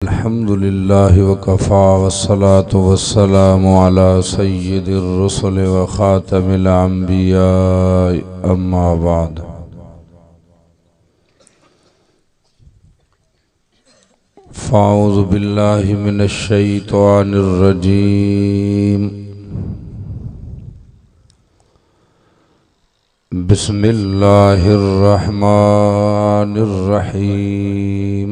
अल्हम्दुलिल्लाहि वकफ़ा वस्सलातु वस्सलामु अला सय्यिदिर रुसुलि व ख़ातमिल अंबिया अम्मा बाद। फ़ाऊज़ु बिल्लाहि मिनश शैतानिर रजीम। बिस्मिल्लाहिर रहमानिर रहीम।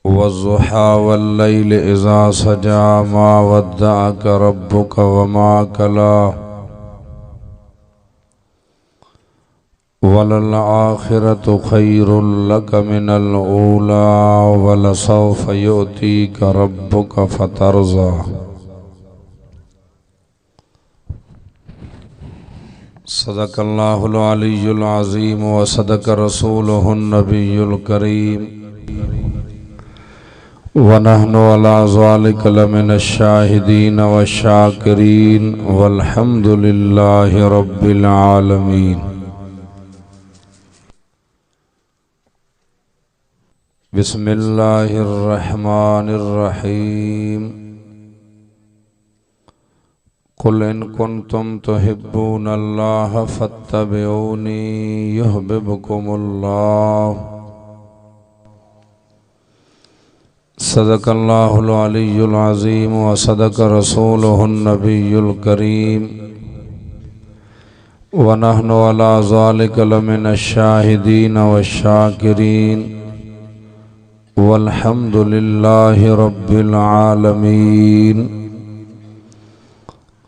वज़्ज़ुहा वल्लैलि इज़ा सजा मा वद्दअक रब्बुक वमा कला वलल आखिरतु खैरुल लक मिनल ऊला वलसौफ युअतीक रब्बुक फतरज़ा। सदक़ल्लाहुल अलियुल अज़ीम व सदक़ रसूलुहुन नबियुल करीम व नहनु अला ज़ालिका लमिनश शाहिदीन व शाकिरीन वल्हम्दुलिल्लाहि रब्बिल आलमीन। बिस्मिल्लाहिर रहमानिर रहीम। कुल इन कुन्तुम तुहिब्बूनल्लाह फत्तबिऊनी युहब्बिबकुमुल्लाह। सदक़ल्लाहुल अलियुल अज़ीम व सदक़ रसूलुहुन नबियुल करीम व नहनु अला ज़ालिका लमिनश शाहिदीन व शाकिरीन वल्हम्दुलिल्लाहि रब्बिल आलमीन।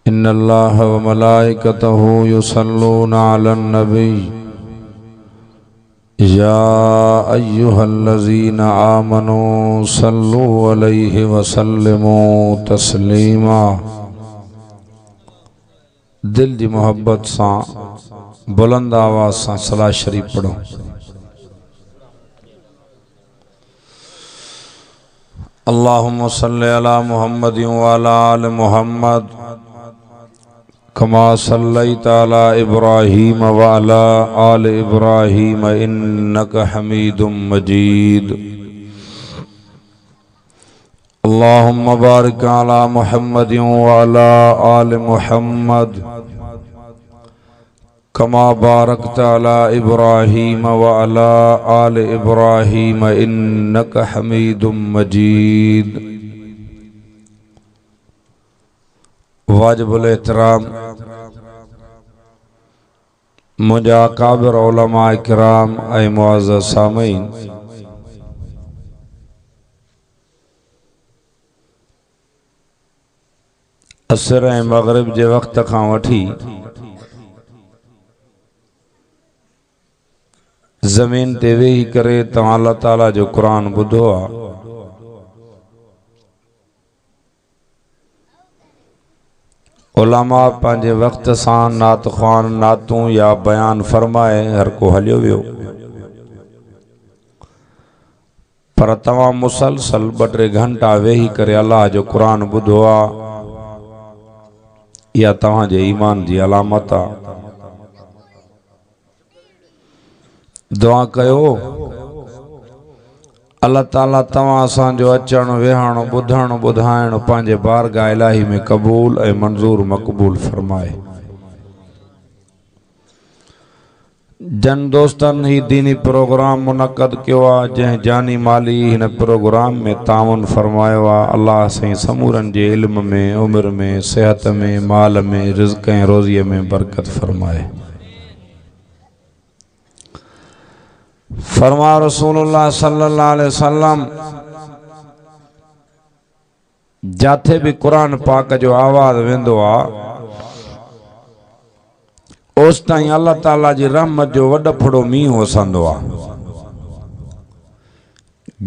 इन्नल्लाह व मलाइकतहु युसल्लूना अलन नबी या अय्युहल्लज़ीना आमनू सल्लु अलैहि वसल्लिमू तस्लीमा। दिल की मोहब्बत से बुलंद आवाज़ से सलाह शरीफ पढ़ो। अल्लाहुम्मा सल्लि अला मुहम्मद व अला आलि मुहम्मद कमा सल्लैता अला इब्राहीम व अला आलि इब्राहीम इन्नका हमीदुम मजीद। अल्लाहुम्मा बारिक अला मुहम्मद व अला आलि मुहम्मद कमा बारकता अला इब्राहीम व अला आलि इब्राहीम इन्नका हमीदुम मजीद। वाजिबुल एहतराम मुझा काबिर उलमा इकराम ऐ मुअज़्ज़ज़ सामीन, असर ऐं मग़रिब जे वक़्त खां वठी ज़मीन ते वेही करे तव्हां अल्लाह ताला जो क़ुरान ॿुधो आहे। उलमा पंहिंजे वक़्त सां नात ख़्वान नातूं या बयान फरमाए हर को हलियो वियो, पर तव्हां मुसलसल 2-3 घंटा वेही करे अल्लाह जो क़ुरान ॿुधो आहे। इहा तव्हांजे ईमान जी अलामत आहे। दुआ कयो अल्लाह ताला तव्हां असांजो अचण वेहण ॿुधण ॿुधाइण पंहिंजे बारगाह इलाही में क़बूल ऐं मंज़ूर मक़बूल फरमाए। जन दोस्तनि ही दीनी प्रोग्राम मुनक़द कियो आहे, जंहिं जानी माली हिन प्रोग्राम में ताउन फरमायो आहे। अल्लाह साईं समूरनि जे इल्म में, उम्र में, सेहत में, माल में, रिज़्क़ ऐं रोज़ीअ में बरकत फरमाए। फरमा रसूलुल्लाह सल्लल्लाहु अलैहि वसल्लम, जाथे भी कुरान पाक जो आवाज़ वेंदो आहे उस ताईं अल्लाह ताला जी रहमत जो वॾो फड़ो मींहुं वसंदो आहे।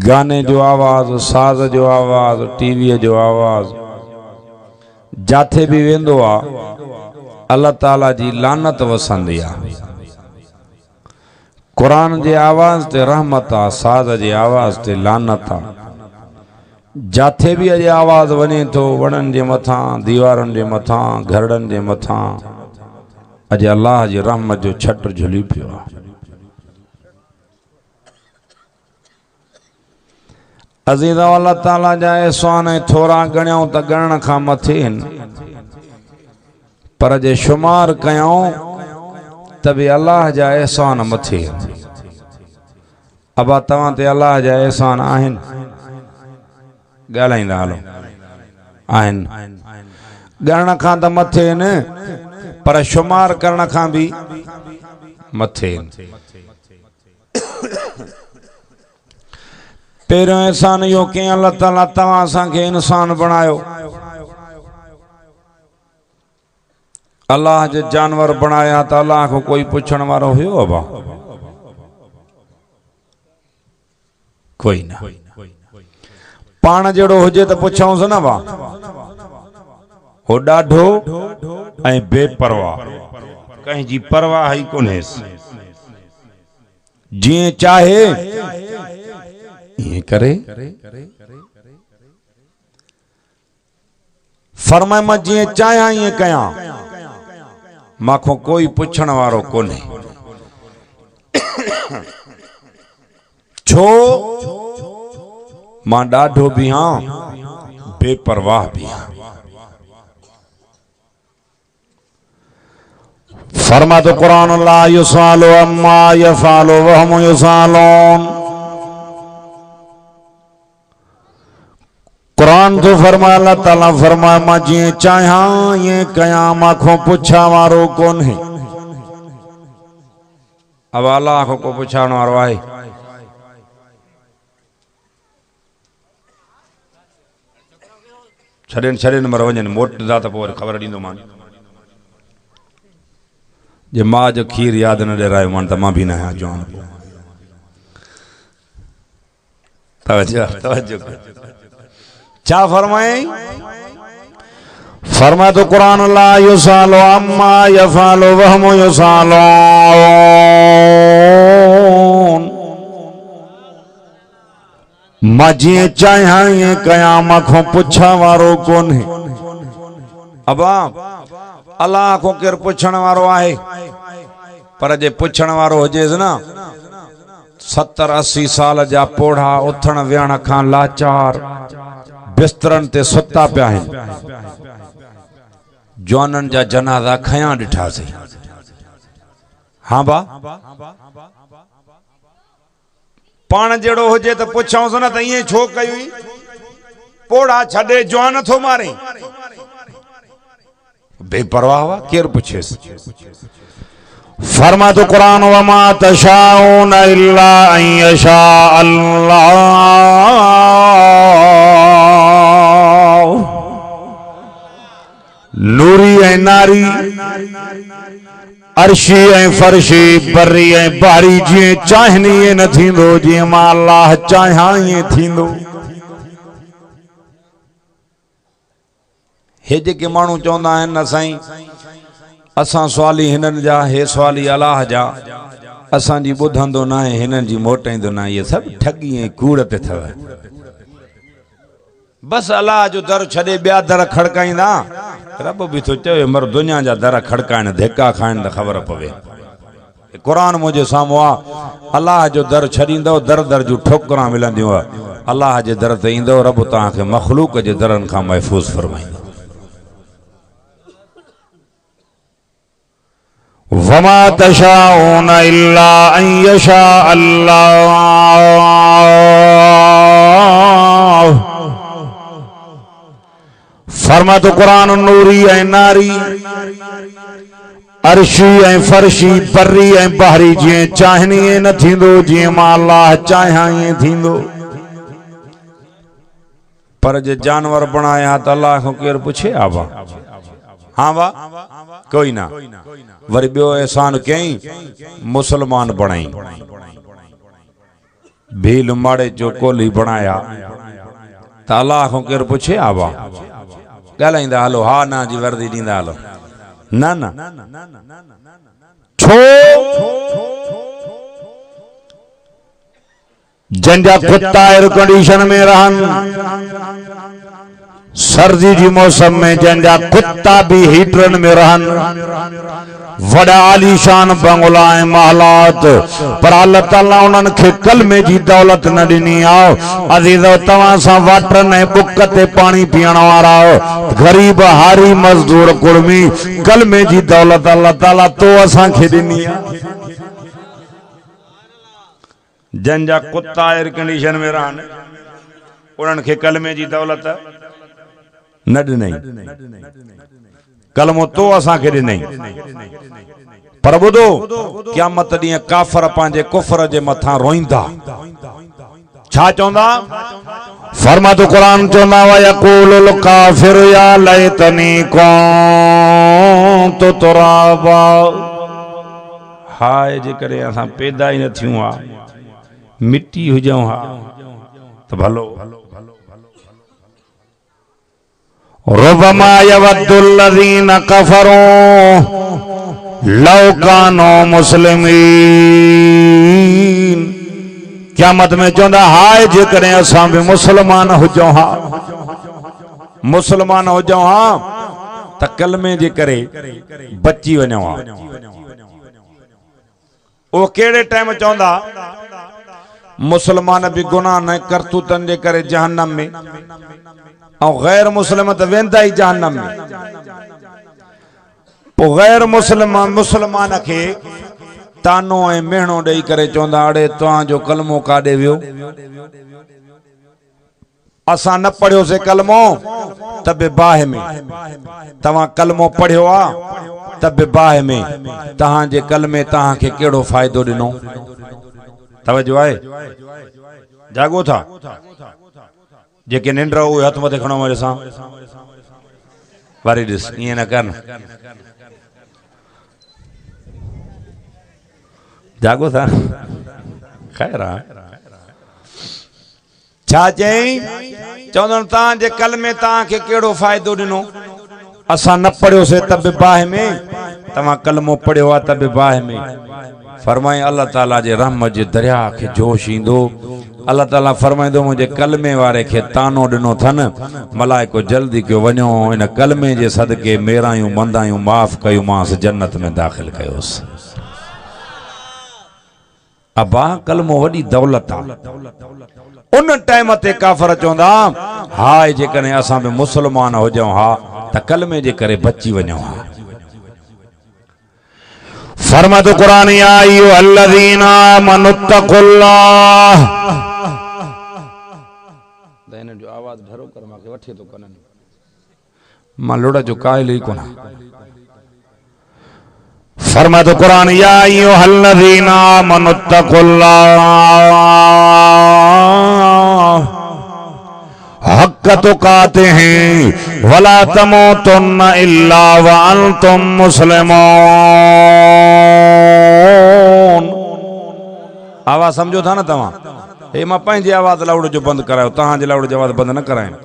गाने जो आवाज़, साज़ जो आवाज़, टीवीअ जो आवाज़ जाथे भी वेंदो आहे अल्लाह ताला जी लानत वसंदी आहे। कुरान जे आवाज़ ते रहमत आहे, साज़ जे आवाज़ ते लानत आहे। जाथे भी अॼु आवाज़ वञे थो वणनि जे मथां, दीवारुनि जे मथां, घरड़नि जे मथां, अज अल्लाह जी रहमत जो छट झुली पियो आहे। अज़ीज़ अल्लाह ताला जा एहसान थोड़ा गणियों त गणन खां मथे आहिनि, पर जे शुमार कयूं त बि अल्लाह जा एहसान मथे आहिनि। अबा तव्हां ते अल्लाह जा एहसान आहिनि? ॻाल्हाईंदा हलो आहिनि। ॻणण खां त मथे आहिनि, पर शुमार करण खां भी मथे आहिनि। पहिरियों एहसान इहो कई अल्लाह ताला तव्हां असांखे इंसान बणायो। अल्लाह जे जानवर बनाया तो अल्लाह को कोई पुछण वारो हुयो? अबा कोई ना। पाण जड़ो हुजे तो पुछऊंस न बा। हो डाढो ऐं बेपरवाह, कहीं जी परवाह ही कोन्हेस, जिए चाहे ये करे। फरमाए मां जिए चाहा ये कया, माखो कोई पुछण वारो कोन्हे। छो मां डाढो भी हाँ, बेपरवाह भी हाँ। फरमा तो कुरान ला युसालो अम्मा यफालो वहम युसालोन। कुरान तो फरमा अल्लाह ताला फरमा मां जिए चाहा ये कया, माखो पुछा वारो कौन है। अब अल्लाह को पुछाण वारो आहे? छड़न छड़न मर वजन मोट दात पोर खबर दींदो मान। जे मां जो खीर याद न डेरायो मान त मां भी न आया जवान। तवज्जो तवज्जो क्या फरमाए? फरमा तो कुरान ला युसालो अम्मा यफालो वहम युसालो। मां जिए चाहा ये कया, माखो पुछा वारो कोन है। अब अल्लाह को केर पुछण वारो आहे? पर जे पुछण वारो हुजेस ना, 70-80 साल जा पोढ़ा उथण वेहण खां लाचार बिस्तरन ते सुता पिया आहिनि। जवानन जा जनाजा खया ॾिठासीं। हाँ बा, पाण जड़ो हुजे तो पुछऊंस न त इएं छो कई? पोड़ा छड़े जवान थो मारे। बेपरवाह वा, केर पुछेस? फरमा तो कुरान वमा तशाऊन इल्ला अन यशा अल्लाह। नूरी ऐं नारी, अर्शी ऐं फर्शी, बर्री ऐं बारी, जिए चाहनी ये न थींदो, जिए मां अल्लाह चाहा ये थींदो। हे जेके माण्हू चवंदा आहिनि न साईं असां सवाली हिननि जा, हे सवाली अल्लाह जा, असांजी ॿुधंदो न आहे, हिननि जी मोटाईंदो न आहे, इहे सभु ठगी ऐं कूड़ ते अथव। बस अल्लाह जो दर छॾे ॿिया दर खड़काईंदा। रब भी तो चवे मर दुनिया जा दर खड़काइण, धिका खाइण त ख़बर पवे। कुरान मुंहिंजे साम्हूं आहे। अल्लाह जो दर छॾींदव, दर दर जूं ठोकरां मिलंदियूं। अल्लाह जे दर ते ईंदव, रब तव्हांखे मखलूक जे दरनि खां महफ़ूज़ फरमाईंदो। वमा तशाऊन इल्ला अन यशा अल्लाह। फरमा तो कुरान नूरी ऐं नारी, अर्शी ऐं फर्शी, बर्री ऐं बहरी, जिए चाहनी ये न थींदो, जिए मां अल्लाह चाहा ये थींदो। पर जे जानवर बनाया तो अल्लाह को केर पुछे? आबा हाँ बा, कोई ना। वरी बियो एहसान कई, मुसलमान बणाई। भील माड़े जो कोली बनाया तो अल्लाह को केर पुछे? आबा ॻाल्हाईंदा हलो, हा ना जी वर्दी ॾींदा हलो। न न छो? जंहिंजा कुत्ता एयर कंडीशन में रहनि, सर्दी जी मौसम में जंहिंजा कुत्ता भी हीटरन में रहनि, वड़ा आलीशान बंगला ऐं महलात, पर अल्लाह ताला उन्हनि खे कलमे जी दौलत न ॾिनी आहे। अज़ीज़ो तव्हां सां वाटरनि ऐं बुक ते पाणी पीअण वारा ग़रीब हारी मज़दूर कुर्मी कलमे जी दौलत अल्लाह ताला तो असांखे ॾिनी आहे। जंहिंजा कुत्ता एयर कंडीशन में रहनि उन्हनि खे कलमे जी दौलत न ॾिनई, कलमो तो असांखे ॾिनई। पर ॿुधो क़यामत ॾींहुं काफ़र पंहिंजे कुफ़र जे मथां रोईंदा, छा चवंदा? फरमातो क़ुरान चवंदा व यक़ूलुल काफ़िरु या लैतनी कुन्तु तुराबा, हाय जेकॾहिं असां पैदा ई न थियूं हा, मिट्टी हुजऊं हा त भलो। रुबमा यवद्दुल्लज़ीन कफ़रू लौ कानू मुस्लिमीन, क़यामत में चवंदा हाय जेकॾहिं असां बि मुस्लमान हुजऊं हा, मुस्लमान हुजऊं हा त कलमे जे करे बची वञूं हा। उहो कहिड़े टाइम चवंदा? मुसलमान भी गुनाह न करतूतन जे करे जहन्नम में, और गैर मुस्लिम तो वेंदा ही जहन्नम में। पो गैर मुसलमान के तानो ए मेहणो ॾेई करे चवंदा अड़े तव्हां जो कलमो काॾे वियो, असां न पढ़ियोसीं कलमो त बि बाहि में, तव्हां कलमो पढ़ियो आ त बि बाहि में, तव्हां जे कलमे तव्हां खे कहिड़ो फ़ाइदो ॾिनो? तवज्जो आहे? जागो था जेके निंड उहे हथ मथे खणो मेरे सां वारी ॾिस, ईअं न कर, जागो था। ख़ैर छा चई? चवंदो तव्हां जे कलमे तव्हां खे कहिड़ो फ़ाइदो ॾिनो? असां न पढ़ियोसीं त बि बाहि में, तव्हां कलमो पढ़ियो आहे त बि बाहि में। फरमाए अल्लाह ताला जे रहम जे दरिया खे जोश ईंदो। अल्लाह ताला फरमाईंदो मुंहिंजे कलमे वारे खे तानो ॾिनो अथनि, मलाइको जल्दी कयो वञो इन कलमे जे सदके मेरायूं मंदायूं माफ़ कयोमांसि, जन्नत में दाख़िल कयोसि। अबा कलमो वॾी दौलत आहे। उन टाइम ते काफ़र चवंदा हाय जेकॾहिं असां बि मुस्लमान हुजऊं हा त कलमे जे करे बची वञूं हा। फरमातो क़ुरान या अय्युहल्लज़ीना आमनुत्तक़ुल्लाह, दैन जो आवाज ढरो कर माके वठे तो कनन मां लोड़ा जो कायल ही कोना। फरमातो क़ुरान या अय्युहल्लज़ीना आमनुत्तक़ुल्लाह हक़ तुक़ातिही वला तमूतुन्ना इल्ला व अंतुम मुस्लिमून। आवाज समझो था ना तव्हां? हे मां पंहिंजी आवाज लाउड जो बंद करायो, तव्हां जे लाउड जो आवाज बंद न करायो।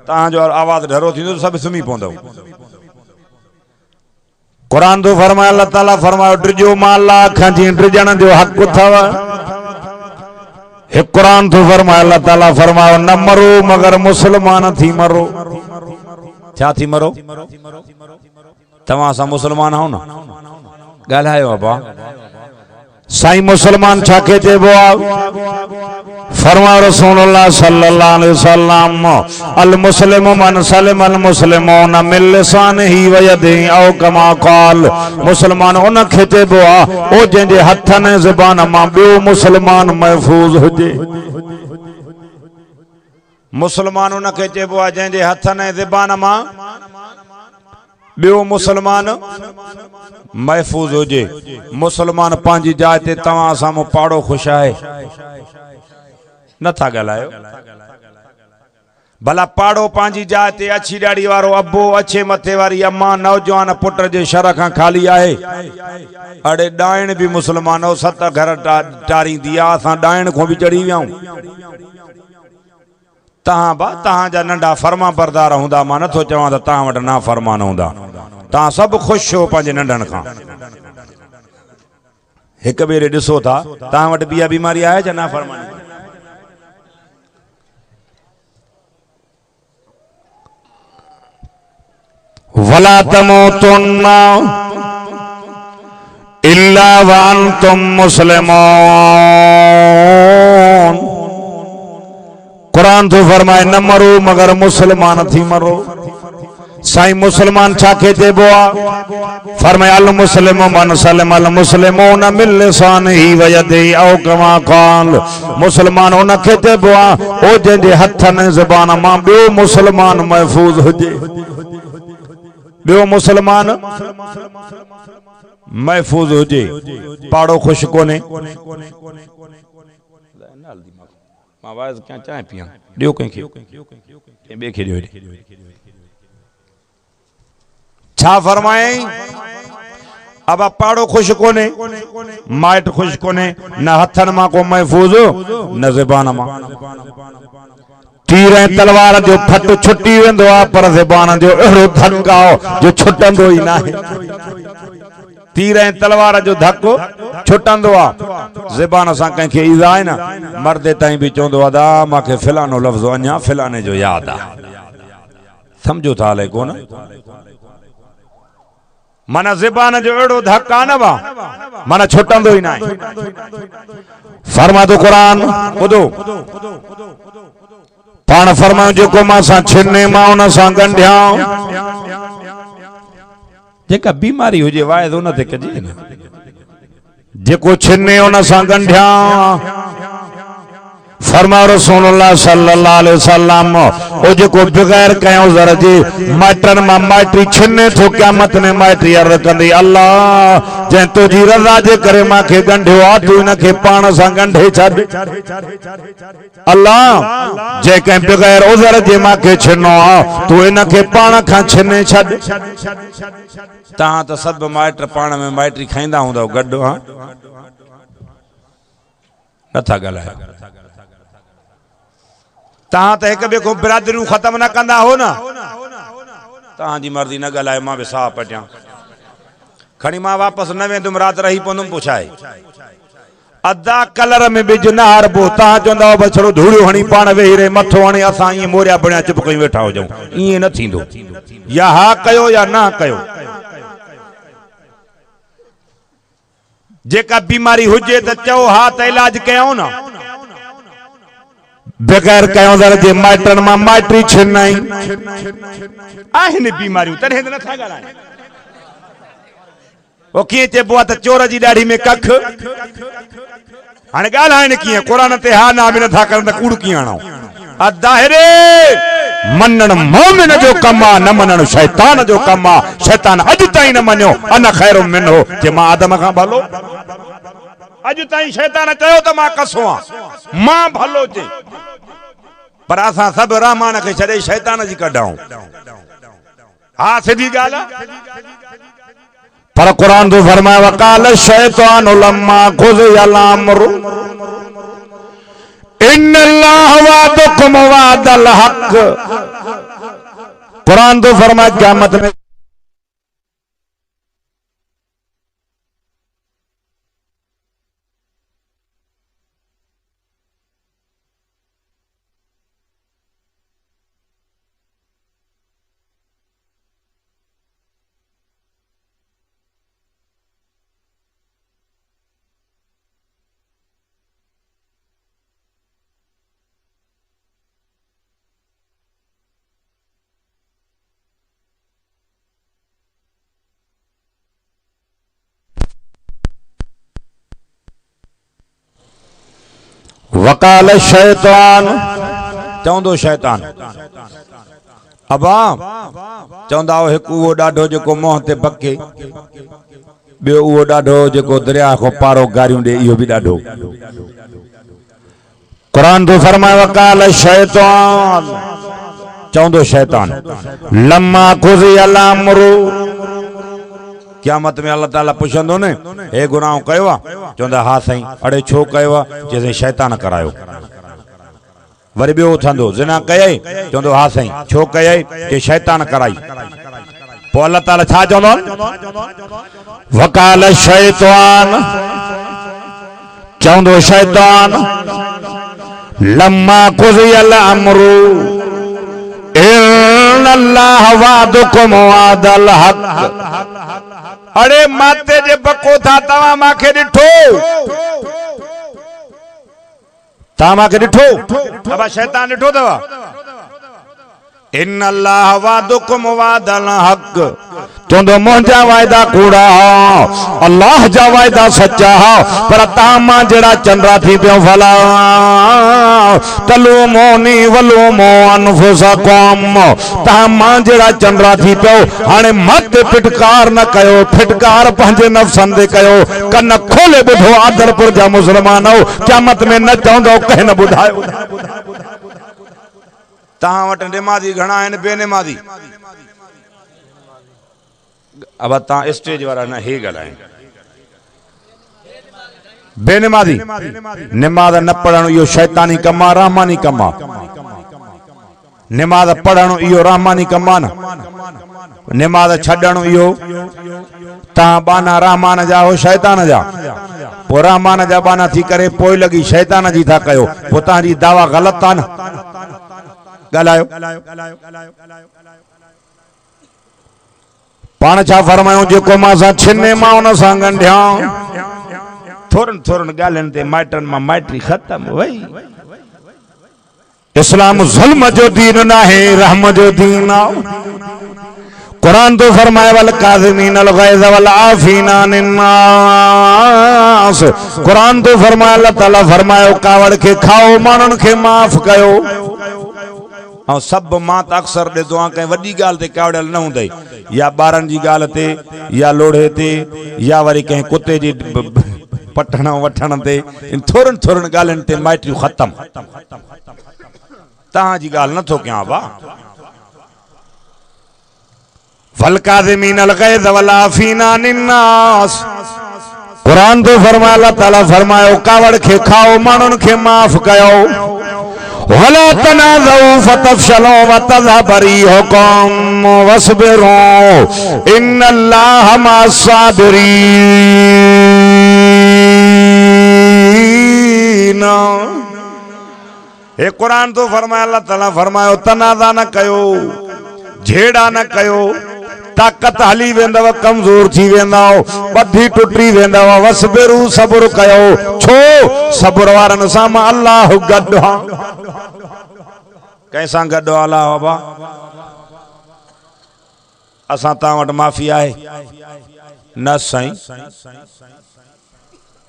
तव्हां जो आवाज ढरो थींदो सब सुम्ही पवंदव। कुरान तो फरमाए अल्लाह ताला फरमायो ड्रिजो मां अल्लाह खां जी ड्रिजण जो हक़ अथव। एक कुरान तो फरमाए अल्लाह ताला फरमायो न मरो मगर मुसलमान थी मरो। छा थी मरो? तव्हां सां मुसलमान हो न ॻाल्हायो अबा साईं मुसलमान छा के चइबो आहे? फरमायो रसूलुल्लाह सल्लल्लाहु अलैहि वसल्लम अल मुस्लिमु मन सलिम अल मुस्लिमून मिन लिसानिही व यदिही औ कमा क़ाल। मुसलमान उन खे चइबो आहे ओ जंहिंजे हथनि ऐं ज़बान मां ॿियो मुसलमान महफूज़ हुजे। मुसलमान उन खे चइबो आहे जंहिंजे हथनि ऐं ज़बान मां ॿियो मुसलमान महफूज़ हुजे। मुसलमान पंहिंजी जाइ ते तव्हां साम्हूं पाड़ो ख़ुशि आहे नथा ॻाल्हायो? भला पाड़ो पंहिंजी जाइ ते अछी ॾाड़ी वारो अबो, अछे मथे वारी अम्मा, नौजवान पुट जे शर खां ख़ाली आहे। अड़े ॾाइण बि मुसलमान हो, 7 घर टारींदी आहे, असां ॾाइण खां बि चढ़ी वियाऊं। तहां जा नंढा फर्मा बरदार हूंदा, मां नथो चवां त तहां वटि ना फरमान हूंदा। तहां सभु ख़ुशि हो पंहिंजे नंढनि खां। हिक ॿिए ॾिसो था, तहां वटि ॿिया बीमारी आहे छा ना फरमानी? वला तमूतुन्ना इल्ला व अंतुम मुस्लिमून। कुरान तो फरमाए न मरो मगर मुसलमान थी मरो। साईं मुसलमान छा के चइबो आ? फरमाए अल मुस्लिमु मन सलम अल मुस्लिमून मिन लिसानिही व यदिही औ कमा क़ाल। मुसलमान उन खे चइबो आ ओ जंहिंजे हथनि ज़बान मां ॿियो मुसलमान महफूज़ हुजे। ॿियो मुसलमान महफूज़ हुजे। पाड़ो खुश कोने। मां वाइज़ क्या चाहे पिया ॾियो कंहिंखे ॿिए खे ॾियो। छा फरमाए? अब पाड़ो खुश कोने, माइट खुश कोने, न हथन मां को महफूज न ज़बान मां। तीर ऐं तलवार जो फट छुटी वेंदो आहे पर ज़बान जो अहिड़ो धक्का जो छुटंदो ई नाहे। तीर ऐं तलवार जो धक्को छुटंदो आहे, ज़बान सां कंहिंखे ईज़ा आहे न, मर्दे ताईं बि चवंदो आहे दा मूंखे फिलानो लफ़्ज़ अञा फिलाने जो यादि आहे। सम्झो था हले कोन? माना ज़बान जो अहिड़ो धक्का न बा माना छुटंदो ई नाहे। फरमातो क़ुरान ॿुधो पाण फरमायो जेको मां सां छिने मां उन सां गंढियां। जेका बीमारी हुजे वाइद उन ते कजे न। जेको छिने उन सां गंढियां। फरमायो रसूलुल्लाह सल्लल्लाहु अलैहि वसल्लम ओ जेको बगैर कयो ज़र जे माइटन मां माइटी छिने थो क़यामत में माइटी अर्ज़ कंदी अल्लाह जंहिं तुंहिंजी रज़ा जे करे मांखे गंढियो आहे तूं इनखे पाण सां गंढे छॾ। अल्लाह जंहिं कंहिं बगैर उज़र जे मांखे छिनो आहे तूं इनखे पाण खां छिने छॾ। तव्हां त सभु माइट पाण में माइटी खाईंदा हूंदव गॾु हा नथा ॻाल्हायो। तहां त हिक ॿिए को बिरादरियूं ख़त्म न कंदा हो न। तव्हांजी मर्ज़ी न ॻाल्हाए मां बि साह पटियां खणी मां वापसि न वेंदुमि राति रही पवंदुमि पुछाए। अदा कलर में बिज न हारबो। तव्हां चवंदा बस छड़ो धूड़ियो हणी पाण वेही रहे मथो हणी असां ईअं मोरिया बणिया चुप कयूं वेठा हुजऊं। ईअं न थींदो। या हा कयो या न कयो। जेका बीमारी हुजे त चओ हा त इलाज कयूं न। बगैर कयो दर जे माइटन मां माइटी छिनाई आहिनि बीमारियूं तॾहिं त नथा ॻाल्हाइनि। वो कीअं चइबो आहे त चोर जी ॾाढ़ी में कख। हाणे ॻाल्हाइनि कीअं? क़ुरान ते हा ना बि नथा करनि त कूड़ कीअं हणूं? अदाहिरे मञण मोमिन जो कमु आहे न मञण शैतान जो कमु आहे। शैतान अॼु ताईं न मञियो अन ख़ैरु मिन हो जे मां आदम खां भलो। अॼु ताईं शैतान चयो त मां कसो आहियां मां भलो चए पर असां सभु रहमान खे छॾे शैतान जी कढूं। हा सिधी ॻाल्हि आहे। पर क़ुरान तो फरमाए वकाल शैतान लम्मा क़ुज़ियल अम्रु इन्नल्लाह वअदकुम वअदल हक़। कुरान तो फरमाए क़यामत में वकाल शैतान चवंदो शैतान अबा चवंदा हो हिकु उहो ॾाढो जेको मोह ते बके ॿियो उहो ॾाढो जेको दरिया खां पारो गारियूं ॾे इहो बि ॾाढो। क़ुरान तो फरमाए वकाल शैतान चवंदो शैतान लम्मा क़ुज़ियल अम्रु। क़यामत में अल्लाह ताला पुछंदो न हे गुनाह कयो आहे? चवंदा हा साईं। अड़े छो कयो आहे? चइजे शैतान करायो। वरी ॿियो उथंदो ज़िना कयई? चवंदो हा साईं। छो कयई? कि शैतान कराई। पोइ अल्लाह ताला छा चवंदो? वकाल शैतान चवंदो शैतान लम्मा क़ुज़ियल अम्रु इन्नल्लाह वअदकुम वअदल हक़। अड़े माते जे बको था तवा माखे डिठो ता माखे डिठो अब शैतान डिठो दवा इन अल्लाह वादुकुम वादल हक तुंदो मुंहिंजा वायदा कूड़ा अल्लाह जा वायदा सच्चा पर तामा जड़ा चंद्रा थी पियो फला तलूमोनी वलूमो अनफुसकुम तामा जड़ा चंद्रा थी पियो हाने मत फिटकार न कयो फिटकार पंहिंजे नफ्सन दे कयो कन खोले बुधो आदरपुर जा मुसलमानो क़यामत में न चवंदो कह न बुधायो तहां वट नमाज़ी घणा आहिनि बेनमाज़ी अब तहां स्टेज वाला न हे ॻाल्हाइनि बेनमाज़ी नमाज़ न पढ़णु इहो शैतानी कम आहे रहमानी कम आहे नमाज़ पढ़णु इहो रहमानी कम आहे न नमाज़ छॾणु इहो तहां बाना रहमान जा हो शैतान जा पोइ रहमान जा बाना थी करे पोइ लगी शैतान जी था कयो पोइ तव्हांजी दावा ग़लति आहे न गलायो पान छा फरमायो जेको मां सा छिने मां उन सां गंढिया थोरन थोरन गालन ते माइटन मां माइटरी खत्म वई इस्लाम जुल्म जो दीन ना है रहम जो दीन आओ कुरान तो फरमाए वल काज़िमीन अल गैज़ वल आफीना अनिन नास कुरान तो फरमाए अल्लाह ताला फरमायो कावड़ के खाओ मानन के माफ कयो और सब मां त अक्सर ॾिसो आहे कंहिं वॾी ॻाल्हि ते कावड़ियल न हूंदई या ॿारनि जी ॻाल्हि ते या लोढ़े ते या वरी कंहिं कुते जी पठण वठण ते थोरनि थोरनि ॻाल्हियुनि ते माइटियूं ख़तम तव्हांजी ॻाल्हि नथो कयां बा वल काज़िमीन अल गैज़ वल आफीना अनिन नास कुरान तो फरमाए अल्लाह ताला फरमायो कावड़ खे खाओ माण्हुनि खे माफ़ कयो वला तनाज़उ फतफशलू वतज़हब रिहुकुम वस्बिरू इन्नल्लाह मअस्साबिरीन हे कुरान तो फरमाए अल्लाह ताला फरमायो तनाज़ा न कयो झेड़ा न कयो ताकत हली वेंदव कमजोर थी वेंदव बधी टुटी वेंदव वसबिरू सब्र कयो छो सब्र वारन सां मां अल्लाह गॾु आ कैसां गॾु अल्लाह बाबा असां तां वटि माफ़ी आहे न साईं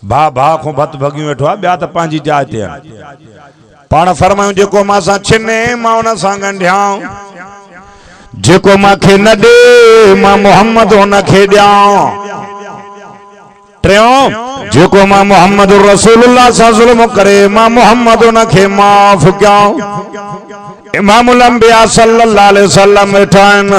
भा भा को भत भगियूं वेठो आहे ॿिया त पंहिंजी जाइ ते पाण फरमायूं जेको मां सां छिने मां उन सां गंढिया जेको मांखे न दे मां मोहम्मद उन खे ॾियां टियों जेको मां मोहम्मद रसूलुल्लाह सां ज़ुल्म करे मां मोहम्मद उन खे माफ़ कयां इमामुल अंबिया सल्लल्लाहु अलैहि वसल्लम वेठाइन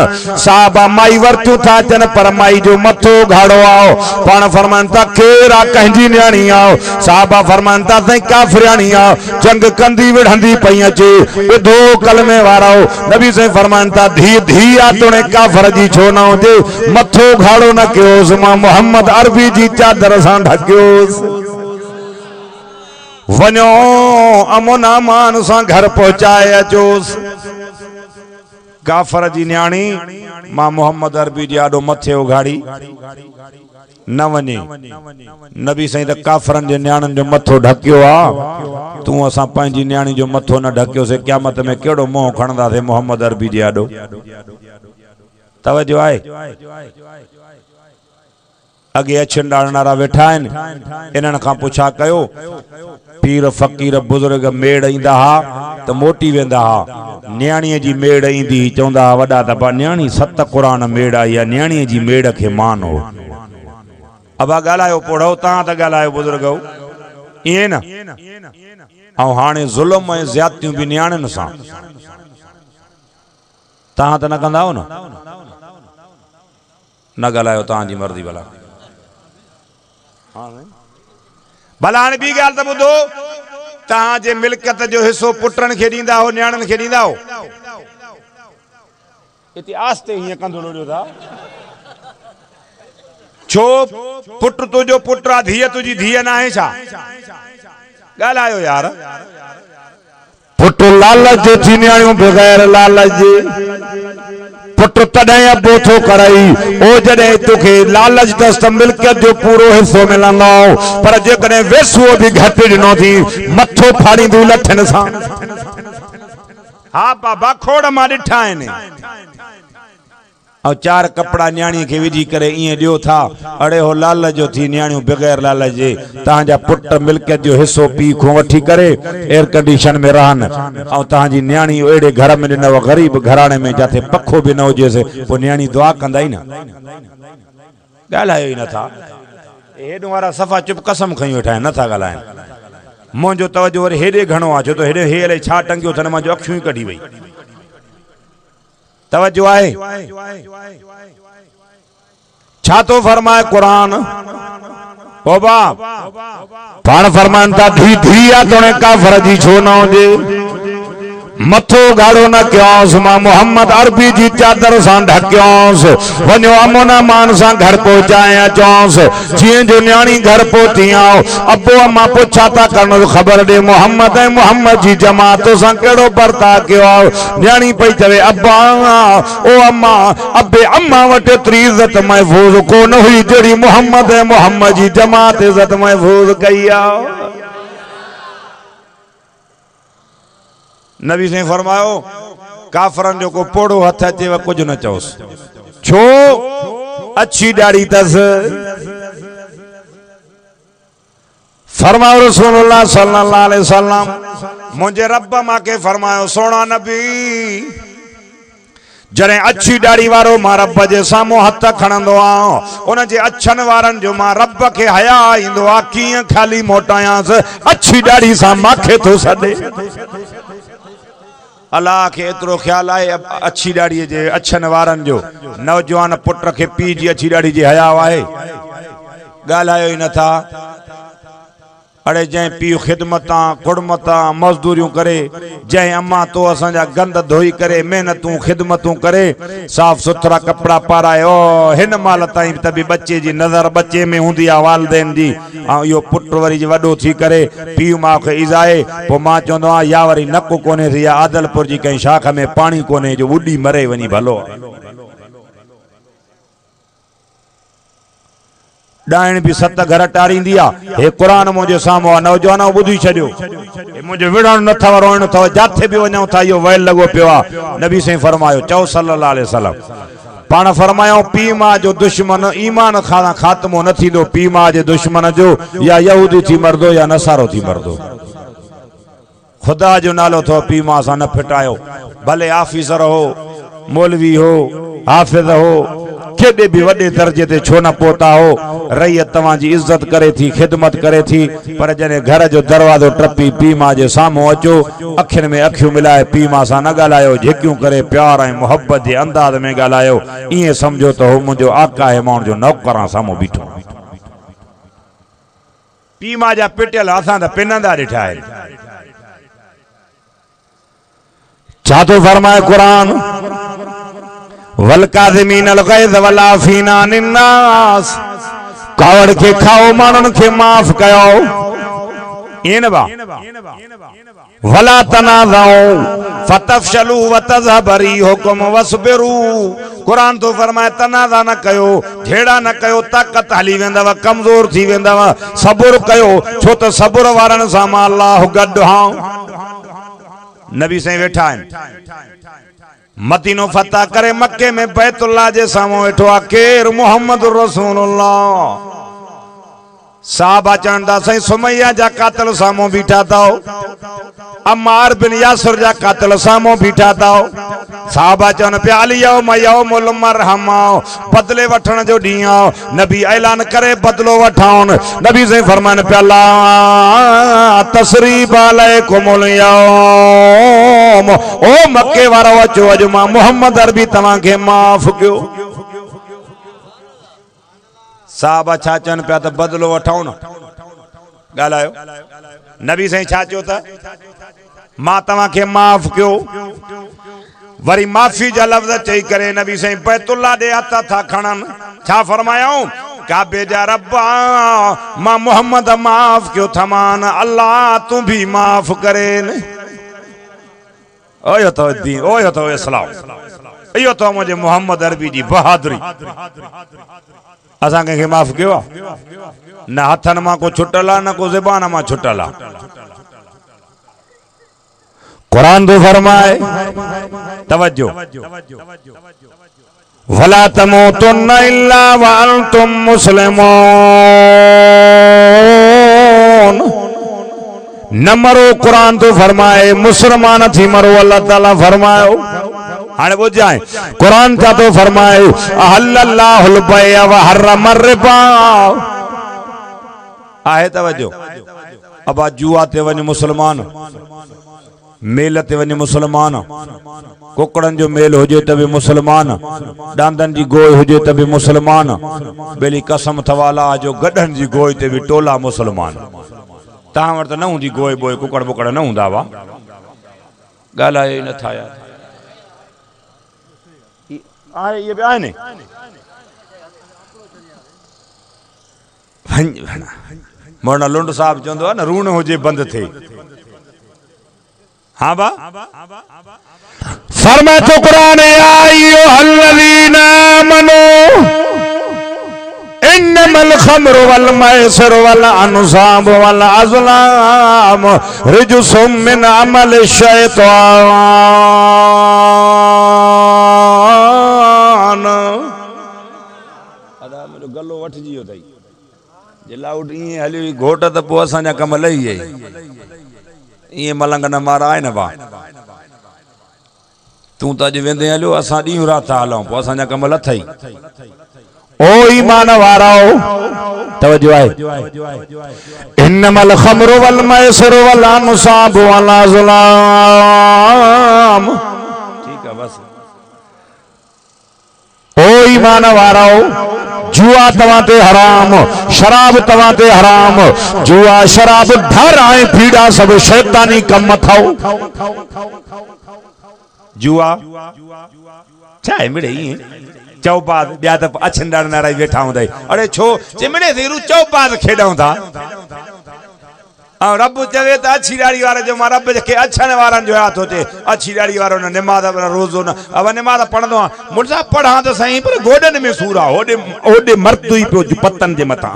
साहबा माई वरतियूं था अचनि पर माई जो मथो घाड़ो आओ पाण फरमाइनि था केरु आहे कंहिंजी न्याणी आओ साहबा फरमाइनि था साईं काफ़िराणी आओ जंग कंदी विढ़ंदी पई अचे ॿुधो कलमे वारो नबी साईं फरमाइनि था धी धी आहे तोणे काफ़िर जी छो न हुजे मथो घाड़ो न कयोसि मां मोहम्मद अरबी जी चादर सां ढकियोसि वनो अमन अमान सां घर पहुंचाए अचोसि काफ़र जी न्याणी मां मोहम्मद अरबी जी आॾो मथे उघाड़ी न वञे नबी साईं त काफ़रनि जे न्याणियुनि जो मथो ढकियो आहे तूं असां पंहिंजी न्याणी जो मथो न ढकियोसीं क़यामत में कहिड़ो मोह खणंदासीं मोहम्मद अरबी जे आॾो तवजो आहे अगे अछन डालनारा वेठा आहिनि इन्हनि खां पुछा कयो पीर फ़कीर बुज़ुर्ग मेड़ ईंदा हा त मोटी वेंदा हा न्याणीअ जी मेड़ ईंदी चवंदा हा वॾा दफ़ा न्याणी 7 क़ुरान मेड़ आई आहे न्याणीअ जी मेड़ खे मान हो अबा ॻाल्हायो पढ़ो तव्हां त ॻाल्हायो बुज़ुर्ग ईअं न ऐं हाणे ज़ुल्म ऐं ज़्यादतियूं बि न्याणियुनि सां तव्हां त न कंदा आहियो न ॻाल्हायो तव्हांजी मर्ज़ी भला भला हाणे ॿी ॻाल्हि त ॿुधो तव्हांजे मिल्कियत जो हिसो पुटनि खे ॾींदा हो न्याणियुनि खे ॾींदा हो हिते आस्ते हीअं कंदो लोड़ियो था छो पुट तुंहिंजो पुट आहे धीअ तुंहिंजी धीअ न आहे छा ॻाल्हायो यार पुट लालच जो थी न्याणियूं बग़ैर लालच जे पुट तॾहिं अबो थो करई ओ जॾहिं तोखे लालच दस त मिल्कियत जो पूरो हिस्सो मिलंदो पर जेकॾहिं वेसुओ बि घटि ॾिनो थी मथो फाड़ींदू लठनि सां। हा बाबा खोड़ मां ॾिठा आहिनि और चार कपड़ा न्याणी के विझी करे इं दियो था अड़े हो लाल जो थी न्याणियों बगैर लाल जे तहांजा पुट मिल्कियत जो हिस्सो पी खो वठी करे एयर कंडीशन में रहन और तहांजी न्याणी एड़े घर में न गरीब घराणे में जाते पखो भी न होजेसे वो न्याणी दुआ कंदाई ना गालायो ही न था हेडो वारा सफा चुप कसम खई वेठा न था गालायन मोजो तवज्जो वरी हेडे घणो आ छो तो हेडे हेले छा टंगियो थन मां जो अखियूं कढी वई तवज्जो आहे छा तो फरमाए कुरान ओ बाप पाण फरमान था धी धी आ तोने काफर जी छो न होजे मथो गाड़ो न क्योंस मां मोहम्मद अरबी जी चादर सां ढकियोस वञो अमोना मान सां घर पहुचाए अचोस जीअं जो न्याणी घर पहुती आओ अबो अम्मा पुछा था करण खबर दे मोहम्मद ऐं मोहम्मद जी जमात सां केड़ो बर्ता कयो न्याणी पई चवे अब्बा ओ अम्मा अबे अम्मा वट एतरी इज्जत महफूज कोन हुई जड़ी मोहम्मद ऐं मोहम्मद जी जमात इज्जत महफूज कई आ। नबी से फरमायो काफरन जो को पोड़ो हथ अचे कुछ न चोस छो अच्छी दाढ़ी तस फरमायो रसूलुल्लाह सल्लल्लाहु अलैहि वसल्लम मुझे रब मां के फरमायो सोना नबी जरे अच्छी दाढ़ी वारो मां रब जे सामो हथ खणंदो आ उन जे अछन वारन जो मां रब के हया इंदो आ किए खाली मोटायांस अच्छी दाढ़ी सा माखे तो सदे अल्लाह के एतरो ख्याल आए अच्छी दाढ़ी जे अछन वारन जो नौजवान पुट के पी जी अच्छी दाढ़ी जे हया आहे गालायो ही न था अड़े जै पीउ खिदमता कुड़मता मजदूरियों करे जै अम्मा तो असांजा गंद धोई करे मेहनतूं खिदमतूं करे साफ सुथरा कपड़ा पाराए ओ हिन माल ताईं तभी बच्चे जी नजर बच्चे में हुंदी आ वालदेन जी यो पुट वरी जे वडो थी करे पीउ मां खे इजाए पो मां चवंदो आ या वरी नक कोने थी या आदलपुर जी कई शाख में पानी कोने जो उडी मरे वनी भलो डायण भी सत घर टारींदी आ हे कुरान मुझे सामो नौजवान बुधी छड्यो मुझे विड़ण न था रोइण था जाथे भी वणो था यो वैल लगो पियो आ नबी से फरमायो चौ सल्लल्लाहु अलैहि वसल्लम पाण फरमायो पी मां जो दुश्मन ईमान खात्मो न थींदो पी मां जे दुश्मन जो या यहूदी थी मरदो या नसारो थी मरदो खुदा जो नालो थो पी मां सा न फिटायो भले ऑफिसर हो मौलवी हो हाफिज हो केडे भी वडे दर्जे ते छो न पोता हो रैयत तवां जी इज्जत करे थी खिदमत करे थी पर जने घर जो दरवाजो टपी पी मां जे सामो अचो अखिन में अखियूं मिलाए पी मां सा न गालायो झिकियूं करे प्यार ऐं मोहब्बत जे अंदाज में गालायो इए समझो तो हो मुझो आका है मां जो नौकरां सामो बीठो पी मां जा पिटियल असां त पिनंदा ॾिठा आहिनि छा तो फरमाए कुरान वलकाज़िमीन अलग़ैज़ वलाफ़ीना अन्नास कावड़ के खाओ मानन के माफ कयो इन बा वला तनाज़उ फतफशलू वतज़हब रिहुकुम वस्बिरू कुरान तो फरमाए तनाज़ा न कयो ढेड़ा न कयो ताकत हली वेंदव कमजोर थी वेंदव सब्र कयो छो तो सब्र वारन सा मां अल्लाह गड हां नबी से वेठा आहिनि मदीनो फतह करे मक्के में बैतुल्लाह जे सामो वेठो आ केर मोहम्मद रसूलुल्लाह साहबा चवंदा सही सुमैया जा कातिल सामो बीठा था अम्मार बिन यासर जा कातिल सामो बीठा था साहबा चवन पिया अली यौमुल मरहमा बदले वठण जो ॾींहुं आहे नबी ऐलान करे बदलो वठाउन नबी से फरमान पिया ला तसरीब अलैकुमुल यौम ओ मक्के वारो अचो अॼु मां मोहम्मद अरबी तव्हां खे माफ़ कयो साहबा छा चवन पिया त बदलो वठाओ न गालायो नबी साईं छा चयो त मां तव्हां खे माफ़ कयो वरी माफ़ी जा लफ्ज़ चई करे नबी साईं बैतुल्लाह दे हथ था खणन छा फरमायाऊं काबे जा रब्बा मां मोहम्मद माफ़ कयो थमान अल्लाह तू भी माफ़ करे न ओयो तो दी ओयो तो इस्लाम इहो तो मुझे मोहम्मद अरबी जी बहादुरी असा के माफ कियो न हथन मां को छुटला न को ज़बान मां छुटला कुरान तो फरमाए तवज्जो वला तमूतुन्न इल्ला व अंतुम मुस्लिमून न मरो कुरान तो फरमाए मुसलमान थी मरो अल्लाह ताला फरमायो हाने बुझ जाए कुरान था तो फरमाए अहल्लल्लाहुल बैअ व हर्रमर रिबा आहे तवज्जो अब जुआ ते वने मुसलमान मेल ते वने मुसलमान कुकड़न जो मेल हो त भी मुसलमान डांदन जी गोय हो त भी मुसलमान बेली कसम थवाला जो गडन जी गोय ते भी टोला मुसलमान ता वर त न हुंदी गोय बोय कुकड़ बुकड़ न हुंदा वा गालाए न थाया आए ये आए ने मोरना लुंड साहब चंदो न रून होजे बंद थे हाँ बा फरमाए तो कुरान आयो अल्लज़ीना आमनू इन्नमल खमरु वल मैसिरु वल अन्साबु वल अज़लाम रिजुसुम मिन अमल शैतान अदा मेरो गलो वठ जियो तई जे लाउड ई हली घोट त पो असा जा कम लई ए ये मलंग न मारा है न बा तू त अज वेंदे हलियो असा डी रात हलऊं पो असा जा कम लथई ओ ईमान वाराओ तवज्जो है इन्नमल खमरु वल मैसिरु वल अन्साबु वल अज़लाम ठीक है बस ओ ईमान वाराओ जुआ तवाते हराम शराब तवाते हराम जुआ शराब ढर आए पीड़ा सब शैतानी कम थाओ जुआ चाहे मिड़े ही चौपाद ब्या त अछंडार नाराई बैठा हुंदई अरे छो चिमड़े थीरू चौपाद खेडऊं था रब चवे त अच्छी डाड़ी वारे जो मां रब के अछन वारन जो हाथ होते अच्छी डाड़ी वारो न नमाज रोजो न अब नमाज पढ़दो मुर्जा पढ़ा त सही पर गोडन में सूरा ओडे ओडे मर्दुई पे पतन जे मथा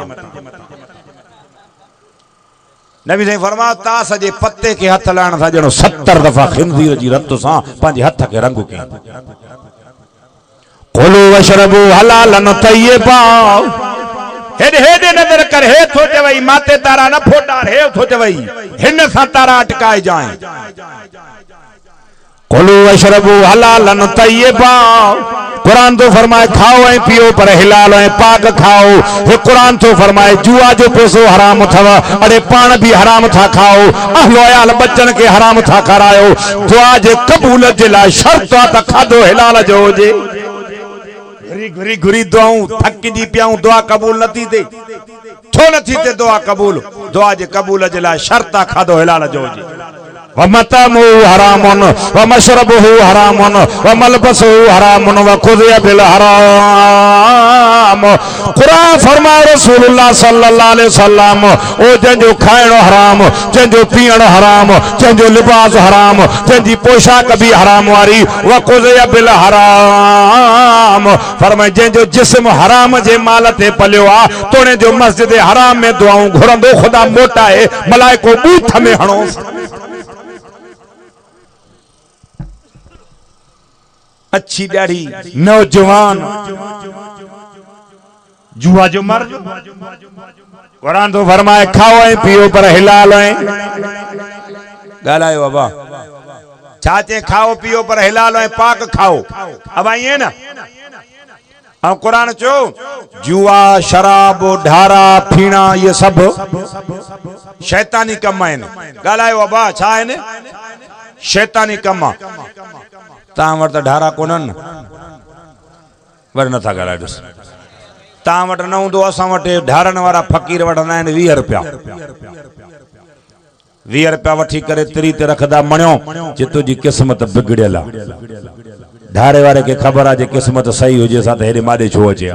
नबी सही फरमा ता सजे पत्ते के हाथ लाण था जणो 70 दफा खिंजीर जी रत सा पांजे हाथ के रंग के कुलू वशरबू हलालन तय्यबा हेडे हेडे नजर कर हे थोटे वई माते तारा न फोटार हे थोटे वई हिन सा तारा अटकाए जाए कुलू वशरबू हलालन तय्यबा कुरान तो फरमाए खाओ ए पियो पर हिलाल ए पाक खाओ हे कुरान तो फरमाए जुआ जो पैसो हराम थवा अरे पान भी हराम था खाओ अहलो याल बच्चन के हराम था करायो दुआ जे कबूल जे ला शर्त त खादो हिलाल जो जे घरी घरी घरी दुआऊं थक जी पियाऊं दुआ कबूल नथी थे छो नथी थे दुआ कबूल दुआ जे कबूल जे ला शर्त खादो हिलाल जो जे वमतमु हरामुन वमशरबुहु हरामुन वमलबसुहु हरामुन वखुदिया बिल हराम कुरान फरमाए रसूलुल्लाह सल्लल्लाहु अलैहि वसल्लम ओ जंजो खाइणो हराम जंजो पीअण हराम जंजो लिबास हराम जंजी पोशाक भी हराम वारी वखुदिया बिल हराम फरमाए जंजो जिस्म हराम जे माल ते पलियो आ तोने जो मस्जिद हराम में दुआऊं घुरंदो खुदा मोटाए मलाइको बूथ में हणो अच्छी दाढ़ी नौजवान जुआ जो मर्द कुरान तो फरमाए खाओ ए पियो पर हिलाल ए गालायो बाबा चाचे खाओ पियो पर हिलाल ए पाक खाओ अब आई है ना अब कुरान चो जुआ शराब ढारा फीना ये सब शैतानी कम है गालायो बाबा छा है ने शैतानी कम ता वट ढारा कोनन वर नथा ॻाल्हाए ॾिस ता वट न हूंदो असां वटि ढारन वारा फ़कीर वठंदा आहिनि 20 रुपया 20 रुपया वठी करे तिरी ते रखदा मणियो जे तुंहिंजी क़िस्मत बिगड़ियल आहे ढारे वारे खे ख़बर आहे जे क़िस्मत सही हुजे सा त हेॾे माॾे छो अचे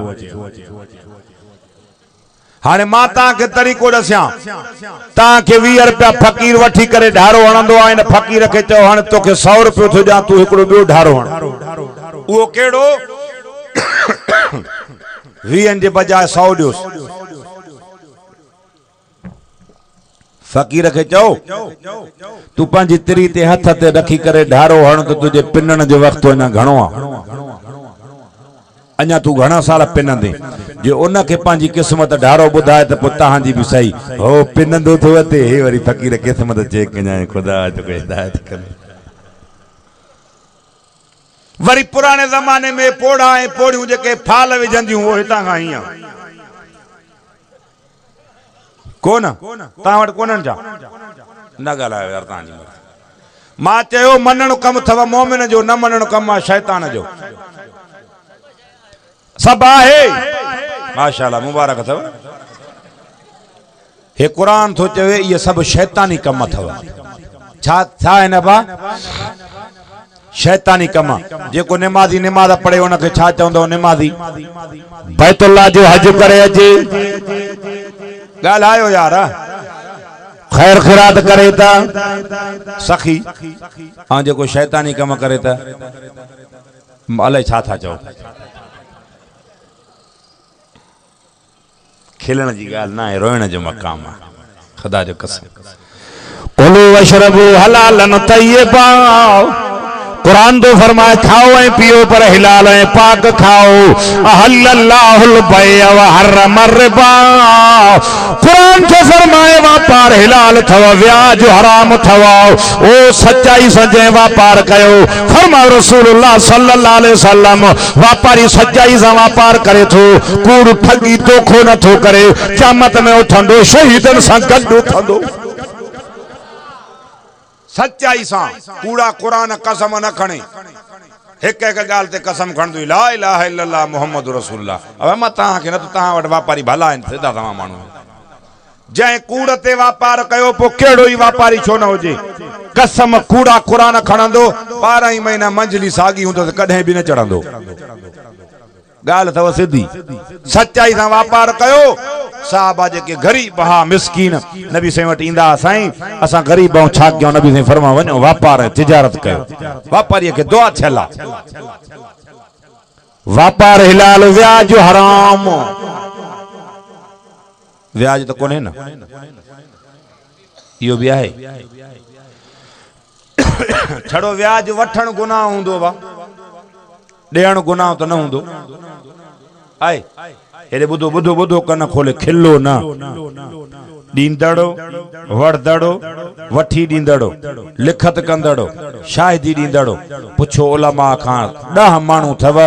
हाणे मां तव्हांखे तरीक़ो ॾसियां तव्हांखे 20 रुपया फ़कीर वठी करे ढारो हणंदो आहे इन फ़कीर खे चओ हाणे तोखे 100 रुपयो थो ॾियां तूं हिकिड़ो ॿियो ढारो हण वो केड़ो 20 जे बजाय 100 दियोस फकीर के चो तू पंहिंजी तिरी ते हथ ते रखी करे ढारो हण तो तुझे पिनण जो वक्त अञा घणो आ अञा तू घणा साल पिनंदे जो उन के पंहिंजी किस्मत ढारो बुधाए तो तहांजी भी सही हो पिनंदो थो अते हे वरी फकीर किस्मत चेक कजाए खुदा तो हिदायत कर वरी पुराने जमाने में पोड़ा ऐं पोड़ियूं जेके फाल विझंदियूं वो हितां खां ही कोन तव्हां वटि कोन्हनि जा न ॻाल्हायो यार तव्हांजी मां चयो मञणु कमु अथव मोमिन जो न मञणु कमु आहे शैतान जो सब आहे माशाअल्लाह मुबारक अथव हे कुरान थो चवे ये सब शैतानी कम अथव छा छा है न बा शैतानी कम जेको निमाज़ी निमाज़ पढ़े उनके छा चवंदो निमाज़ी बैतुल्लाह जो हज करे अचे ॻाल्हायो यार खैर खिरात करे ता सखी हां जेको शैतानी कम करे ता अलाए छा था चओ खिलण जी ॻाल्हि ना है रोइण जो मक़ाम आहे खुदा जो कसम कुलू वशरबू हलालन तय्यबा कुरान तो फरमाए खाओ ऐं पियो पर हिलाल ऐं पाक खाओ अहल्लल्लाहुल बैअ व हर्रमर रिबा कुरान तो फरमाए वापार हिलाल थव व्याज हराम थव ओ सच्चाई सां जंहिं वापार कयो फरमायो रसूलुल्लाह सल्लल्लाहु अलैहि वसल्लम वापारी सच्चाई सां वापार करे थो कूड़ ठगी तोखो नथो करे क़यामत में उथंदो शहीदन सां गॾु उथंदो सच्चाई सां कूड़ा कुरान कसम न खणे एक एक गाल ते कसम खणदो ला इलाहा इल्लल्लाह मुहम्मद रसूलुल्लाह अब मां तहां के न तो तहां वट व्यापारी भला आहिनि सीधा तमाम माण्हू जंहिं कूड़ ते वापार कयो पो केड़ो ही व्यापारी छो न हुजे कसम कूड़ा कुरान खणंदो 12 ही महीना मंजली सागी हूंदो त कॾहिं भी न चढ़ंदो गाल थव सिधी सच्चाई सां वापार कयो साहबा जेके गरीब हा मिस्कीन नबी साईं वटि ईंदा साईं असां गरीब आहियूं छा कयूं नबी साईं फरमायो वञो वापार तिजारत कयो वापारी के दुआ थियल आहे वापार हिलाल व्याज हराम व्याज तो कोन्हे न इहो भी आहे छड़ो व्याज वठण गुनाह हूंदो बा ॾियण गुनाह तो न हूंदो आहे हेॾे ॿुधो ॿुधो ॿुधो कन खोले खिलो न ॾींदड़ो वठदड़ो वठी ॾींदड़ो लिखत कंदड़ो शाहिदी ॾींदड़ो पुछो उलमा खां 10 माण्हू थव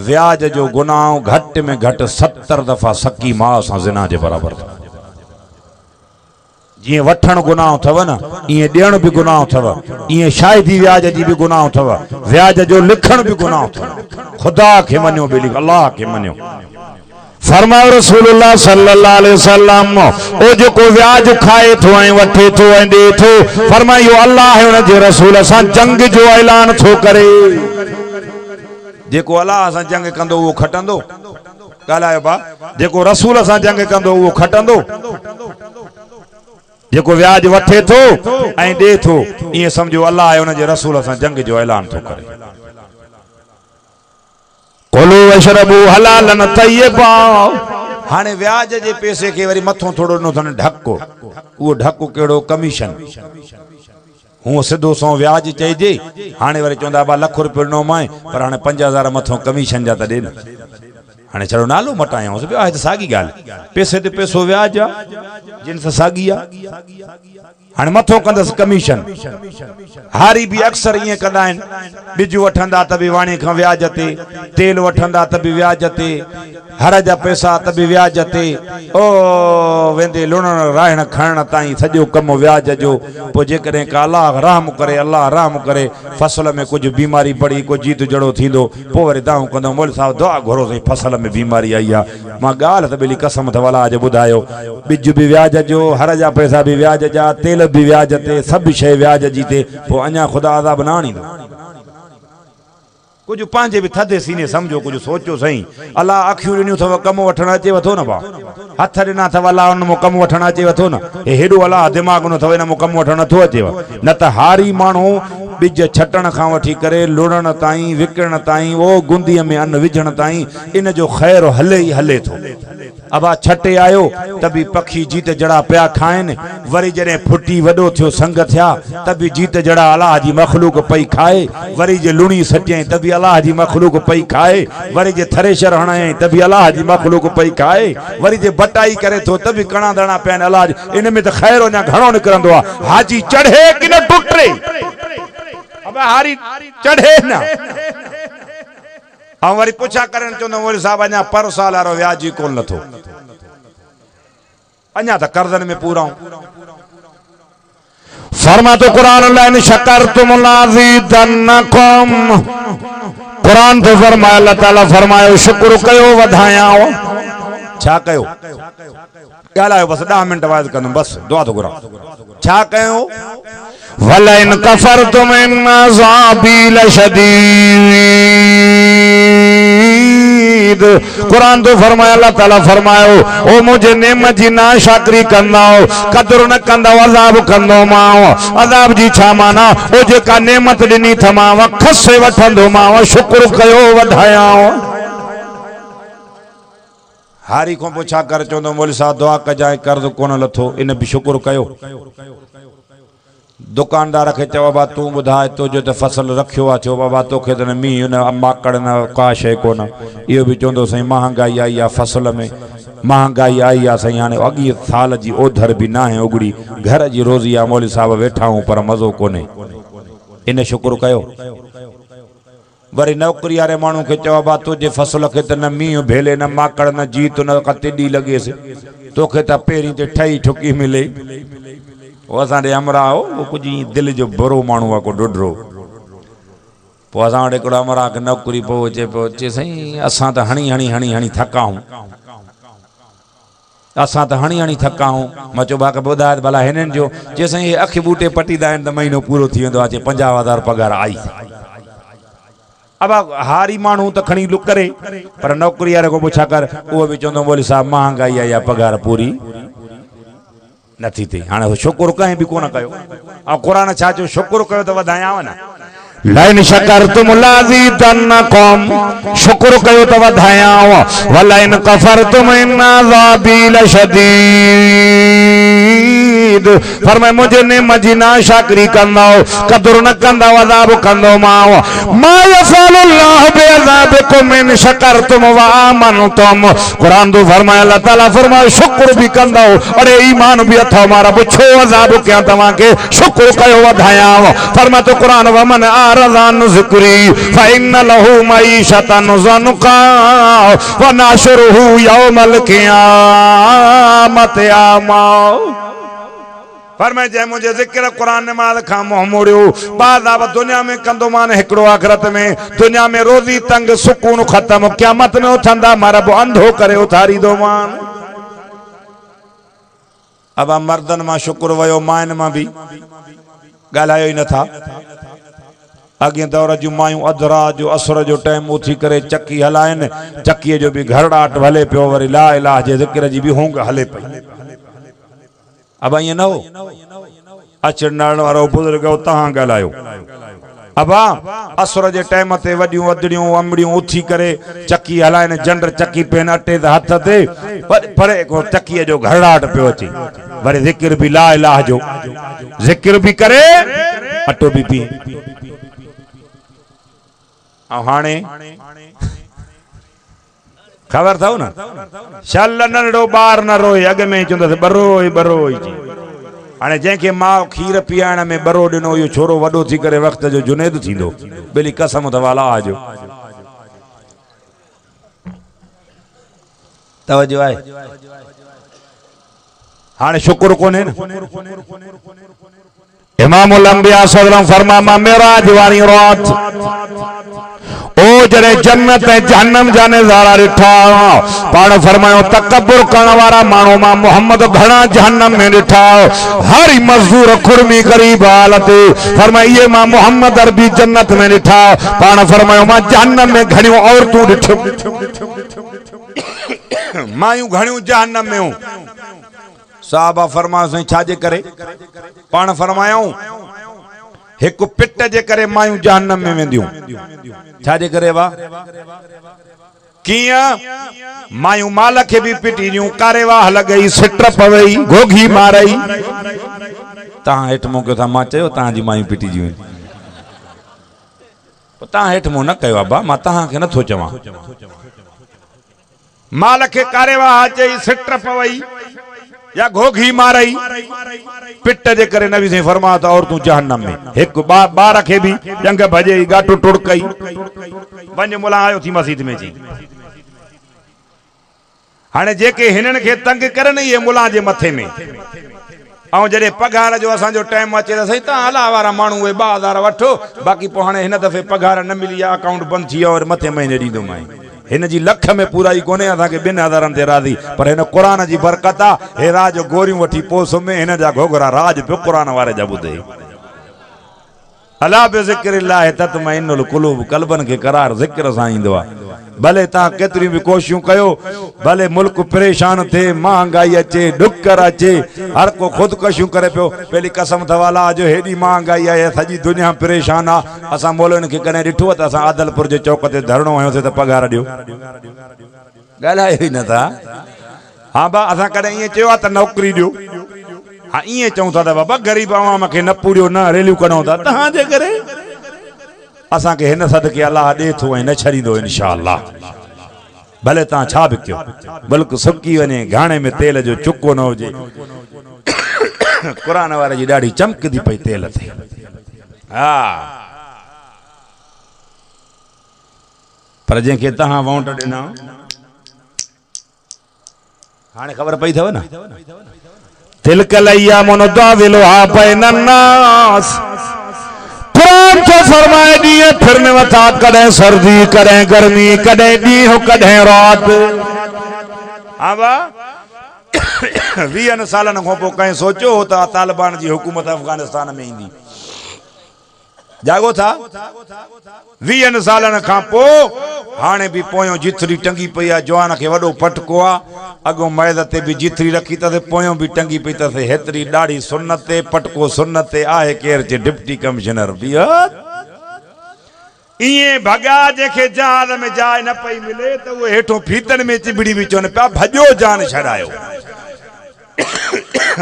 व्याज जो गुनाह घटि में घटि 70 दफ़ा सकी मां सां ज़िना जे बराबर जी वठण गुनाह थव न इए ॾियण भी गुनाह थव इए शाहिदी व्याज जी भी गुनाह थव व्याज जो लिखण भी गुनाह थव खुदा के मनियो बेली अल्लाह के मनियो फरमायो रसूलुल्लाह सल्लल्लाहु अलैहि वसल्लम ओ जो व्याज खाए थो ऐं वठे थो ऐं दे थो फरमायो अल्लाह उन जे रसूल सां जंग जो ऐलान थो करे जेको अल्लाह सां जंग कंदो वो खटंदो ॻाल्हायो बा जेको रसूल सां जंग कंदो वो खटंदो जेको व्याज वठे थो ऐं दे थो ये समझो अल्लाह उन जे रसूल सां जंग जो ऐलान थो करे कुलू वशरबू हलालन तय्यबा हाने व्याज जे पैसे के वरी मथो थोड़ो न थन ढको वो ढको केड़ो कमीशन हूं सिधो सो व्याज चइजे हाने वरी चोंदा बा लाख रुपया नो माए पर हाने 5000 मथो कमीशन जा त दे न हाने चलो नालो मटायो बे आहे त सागी गाल पैसे ते पैसो व्याज आ जिन सागी आ हाने मथो कंदस कमीशन हारी भी अक्सर ये कंदा आहिनि बिजू वठंदा त भी वाणी खां व्याज ते तेल वठंदा त भी व्याज ते हर जा पैसा त भी व्याज ते ओ वेंदे लुण राहण खाइण ताईं सॼो कम व्याज जो पो जेकॾहिं का अल्लाह रहम करे फसल में कुछ बीमारी पड़ी को जीत जड़ो थींदो पो वरी दाऊं कंदो मोल साहब दुआ घुरो सही फसल में बीमारी आई आ मां ॻाल्हि त बेली कसम त वला अॼु ॿुधायो बिज भी व्याज जो हर जा पैसा भी व्याज जा तेल भी व्याज ते सब शय व्याज जी ते पो अञा खुदा अज़ाब न आणींदो कुछ पांजे भी थदे सीने समझो कुछ सोचो सही अल्लाह अखियूं ॾिनियूं अथव कम वठण अचे वथो न बा हथ ॾिना अथव अल्लाह उन मो कम वठण अचे वथो न हे हेॾो अल्लाह दिमाग़ न अथव इन मो कम वठण नथो अचेव न त हारी माण्हू बिज छटण खां वठी करे लुणण ताईं विकिरण ताईं वो गुंदीअ में अन्न विझण ताईं इन जो ख़ैर हले ई हले थो। अबा छटे आयो त बि पखी जीत जड़ा पिया खाइनि, वरी जॾहिं फुटी वॾो थियो संग थिया त बि जीत जड़ा अलाह जी मखलूक पई खाए, वरी जे लुणी सॼई त बि अलाह जी मखलूक पई खाए, वरी जे थरेशर हणाई त बि अलाह जी मखलूक पई खाए, वरी जे बटाई करे थो त बि कणा दणा पिया आहिनि अलाह जी। इन में त ख़ैर अञा घणो निकिरंदो आहे। हाजी चढ़े कि न टुटे, अब हारी चढ़े न। ऐं वरी पुछा करण चवंदो मोली साहब अञा पर साल वारो व्याजी कोन लथो, अञा त कर्ज़नि में पूरा। फरमा तो कुरान लाइन शकरतुम लाज़ीदन्नकुम, कुरान तो फरमाया अल्लाह ताला फरमायो शुक्र कयो वधायाओ। छा कयो ॻाल्हायो बस 10 मिनट वाइज कंदुमि बस दुआ तो घुरा। छा कयो वलइन कफरतुम इन अज़ाबी लशदीद, कुरान तो फरमाया अल्लाह ताला फरमायो ओ मुझे नेमत जी ना शाकरी कंदाओ कदर न कंदाओ अज़ाब कंदो माओ। अज़ाब जी छा माना ओ जेका नेमत ॾिनी थमाव खसे वठंदो माओ, शुक्र कयो वधायाओ। हारी को पुछा कर चवंदो मोली साहब दुआ कजाए कर्ज कोन लथो, इन भी शुक्र कयो। दुकानदार खे चयो बाबा तूं ॿुधाए तुंहिंजो त फसल रखियो आहे, चयो बाबा तोखे त न मींहुं न माकड़ न का शइ कोन। इहो बि चवंदो साईं महांगाई आई आहे फसल में, महांगाई आई आहे साईं, हाणे अॻिए साल जी ओधर बि न आहे उगड़ी, घर जी रोज़ी आहे मौली साहब वेठा आहियूं पर मज़ो कोन्हे, इन शुक्र कयो। वरी नौकरी वारे माण्हू खे चयो बाबा तुंहिंजे फसल खे त न मींहुं भेले न माकड़ न जीत न तिॾी लॻेसि, तोखे त पहिरीं ते ठही ठुकी मिले। वो असांजे अमरा हो वो कुछ दिल जो बुरो माण्हू आहे को ॾुढरो। पोइ असां वटि हिकिड़ो अमरा खे नौकरी पोइ अचे साईं असां त हणी हणी हणी हणी थका आहियूं, असां त हणी हणी थका आहियूं। मां चयो बाक़ी ॿुधाए भला हिननि जो जे साईं हे अखि बूटे पटींदा आहिनि त महीनो पूरो थी वेंदो आहे, अचे 50,000 पगार आई। अब हारी माण्हू त खणी लुक करे पर नौकरी वारे को पुछा कर उहो बि चवंदो मोली साहब महांगाई आई आहे पगार पूरी नथी थिए। हाणे शुक्र कंहिं बि कोन कयो। ऐं क़ुरान छा चयो शुक्र कयो त वधायांव न। लइन शकरतुम लाज़ीदन्नकुम, शुक्र कयो त वधायांव। वलइन कफरतुम इन अज़ाबी लशदीद, फरमाए मुझे नेमत जी नाशाकरी कंदाओ कदर न कंदाओ अज़ाब कंदो माओ। मा यफ़अलुल्लाहु बिअज़ाबिकुम इन शकरतुम व आमनतुम, कुरान तो फरमाए अल्लाह ताला फरमाए शुक्र भी कंदाओ अरे ईमान भी अथव मारा छो अज़ाब कया तव्हां के, शुक्र कयो वधायांव। फरमाए तो कुरान वमन आरज़ान ज़िक्री फ़इन्न लहू मईशतन ज़नका व नाशुरुहु यौमल क़ियामत आमा। फरमाए जै मुझे ज़िक्र कुरान नमाज़ खां मुंह मोड़ियो बाज़ाब दुनिया में कंदो मान हिकिड़ो आखिरत में, दुनिया में रोज़ी तंग सुकून ख़त्म क़यामत में उथंदा मरब अंधो करे उथारींदो मान। अब मर्दन मां शुक्र वयो माइन मां भी ॻाल्हायो ई नथा। अॻे दौर जूं मायूं अधरा जो असर जो टाइम उथी करे चकी हलाइनि, चकीअ जो बि घरड़ाट हले पियो, वरी ला इलाह जे ज़िक्र जी बि होंग हले पई। अब ईअं न हो अचण वारो बुज़ुर्ग तव्हां ॻाल्हायो। अबा असर जे टाइम ते वॾियूं अदड़ियूं अमड़ियूं उथी करे चकी हलाइनि, जंड चकी पेन अटे ते हथ ते परे को चकीअ जो घरड़ाट पियो अचे, वरी ज़िक्र बि ला इलाह जो ज़िक्र बि करे अटो बि पी। हाणे ख़बर अथव न शल नंढड़ो ॿार न रोए, अॻ में चवंदसि बरोई बरोई। हाणे जंहिंखे माउ खीर पीआइण में ॿरो ॾिनो इहो छोरो वॾो थी करे वक़्त जो जुनेद थींदो, बिली कसम अथव अलाह जो। तवजो आहे हाणे शुक्र कोन्हे न। इमामुल अंबिया सल्लल्लाहु फरमा मेराज वारी रात ओ जॾहिं जन्नत ऐं जहन्नम जा नज़ारा ॾिठा पाण फरमायो तकब्बुर करण वारा माण्हू मां मोहम्मद घणा जहन्नम में ॾिठा, हर मज़दूर खुरमी ग़रीब हालत फरमाई ये मां मोहम्मद अरबी जन्नत में ॾिठा। पाण फरमायो मां जहन्नम में घणियूं औरतूं ॾिठियूं, मायूं घणियूं जहन्नम में। साहबा फरमायो साईं छाजे करे? पाण फरमायूं एक पिट जे करे मायूं जहन्नम में वेंदियूं। छा जे करे वा किया मायूं माल के भी पिटीदियूं, कारेवाह लगई, सिट पवई, घोघी मारई। तहां हेठ मुंह कयो था, मां चयो तहां जी मायूं पिटीदियूं। तहां हेठ मुंह न कयो अब्बा, मां तहां खे नथो चवां। माल के कारेवाह चई, सिट पवई या घोघी मारई, पिट जे करे नबी से फरमा था और तू जहन्नम में। एक बार के भी जंग भजे गाटो टुड़कई, वंज मुला आयो थी मस्जिद में जी। हाने जेके हिनन के तंग करन ये मुला जे मथे में। ऐं जॾहिं पघार जो असांजो टाइम अचे त सही, तव्हां अला वारा माण्हू उहे 2000 वठो, बाक़ी पोइ हाणे हिन दफ़े पघार न मिली आहे, अकाउंट बंदि थी वियो और मथे महीने ॾींदोमांइ। हिन जी लख में पूराई कोन्हे, असांखे 2000 ते राज़ी, पर हिन क़ुरान जी बरकत आहे। हे राज गोरियूं वठी पोस में हिन जा घोघरा राज पियो क़ुरान वारे जा ॿुधे। अला बिज़िक्रिल्लाह तत्मइन्नुल क़ुलूब, क़ल्बन के करार ज़िक्र सां ईंदो आहे। भले तव्हां केतिरियूं बि कोशिशूं कयो, भले मुल्क परेशान थिए, महांगाई अचे, ॾुकर अचे, हर को ख़ुदकशियूं करे पियो। पहली कसम अथव अलाह जो, हेॾी महांगाई आहे, सॼी दुनिया परेशान आहे। असां मौलवियुनि खे कॾहिं ॾिठो आहे त असां आदलपुर जे चौक ते धरणो हयोसीं त पघार ॾियो? ॻाल्हायो ई नथा। हा बा, असां कॾहिं ईअं चयो आहे त नौकिरी ॾियो? हाँ ईअं चऊं था त बाबा ग़रीब आवाम खे न पूरियो, न रैलियूं कढूं था तव्हांजे करे। असांखे हिन सदके अलाह ॾे थो ऐं न छॾींदो इंशाअल्लाह। भले तव्हां छा बि कयो, बल्कि सुकी वञे, घाणे में तेल जो चुको न हुजे। क़ुरान वारे जी ॾाढी चमकदी पई तेल ते। हा, पर जंहिंखे तव्हां वोट ॾिना, हाणे ख़बर पई अथव न, तिलकल अय्यामुन नुदाविलुहा बैनन नास। कुरान तो फरमाए दिए फिरने वथा, कदें सर्दी, कदें गर्मी, कदें ॾींहुं, कदें रात। हाँ बा, 20 सालन खां पोइ कंहिं सोचियो हो त तालिबान जी हुकूमत अफगानिस्तान में ईंदी? जागो था 20 सालन खां पोइ हाणे बि पोयों जिथरी टंगी पई आहे। जवान खे वॾो फटको आहे, अॻो मैद ते बि जिथरी रखी अथसि, पोयों बि टंगी पई अथसि। हेतिरी ॾाढी सुन्नत ते, फटको सुन्नत ते आहे। केरु चे डिप्टी कमिश्नर बि ईअं भॻा, जंहिंखे जहाज में जाइ न पई मिले त उहे हेठों फीतन में चिबिड़ी बि चवनि पिया भॼो जान छॾायो।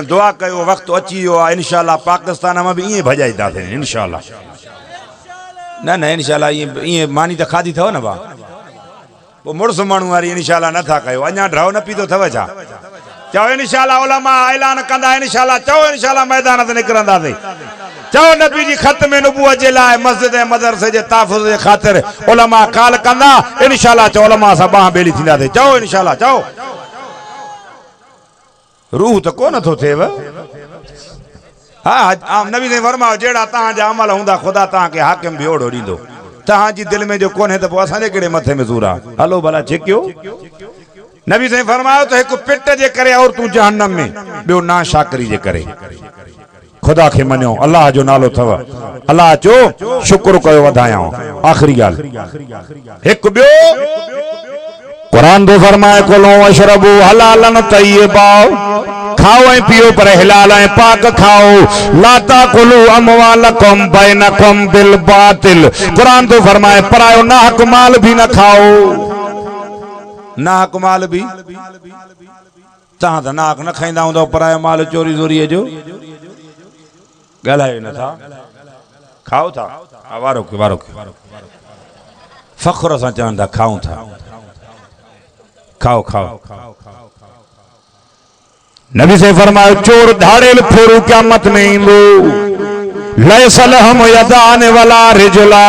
दुआ कयो, वक़्तु अची वियो आहे, इंशाअल्लाह पाकिस्तान मां बि ईअं भॼाईंदासीं इंशाअल्लाह। न न इंशाअल्लाह ईअं मानी त खाधी अथव न बा, पोइ मुड़ुस माण्हू वारी इंशाअल्लाह नथा कयो। अञा ड्राउ न पीतो अथव छा? चओ इंशाअल्लाह उलमा ऐलान कंदा, इंशाअल्लाह चओ इंशाअल्लाह मैदान ते निकिरंदासीं। चओ नबी जी ख़त्म नबूवत जे लाइ मस्जिद ऐं मदरसे जे तहफ़ुज़ जे ख़ातिर उलमा काल कंदा, इंशाअल्लाह चओ उलमा सां बाह बेली थींदासीं। चओ इंशाअल्लाह, चओ। रूह त को नथो थिएव। हाँ, नबी ने फरमायो जहिड़ा तव्हांजा अमल हूंदा ख़ुदा तव्हांखे हाकिम बि ओढ़ो ॾींदो। तव्हांजी दिलि में जो कोन्हे त पोइ असांजे कहिड़े मथे में सूर आहे? हलो भला छिकियो। नबी ने फरमायो त हिकु पिट जे करे और तूं जहन्नम में, ॿियो ना शाकरी जे करे। खुदा खे मञो, अल्लाह जो नालो अथव, अल्लाह चो शुक्र कयो, वधायां। आख़िरी ॻाल्हि हिकु ॿियो, कुरान तो फरमाए कुलू वशरबू हलालन तय्यबा, खाओ ऐं पियो पर हिलाल ऐं पाक खाओ। ला ताकुलू अमवालकुम बैनकुम बिल बातिल। कुरान तो फरमाए परायो नाहक माल भी न खाओ। नाहक माल भी, तव्हां त नाहक न खाईंदा हूंदव, परायो माल चोरी चोरीअ जो ॻाल्हायो नथा, खाओ था। वारो वारो फ़ख्र सां चवनि था खाऊं था, खाओ खाओ। नबी से फरमायो चोर धाड़ेल फेरू क़यामत में ईंदो, लैसल हम यदान वला रिजलान।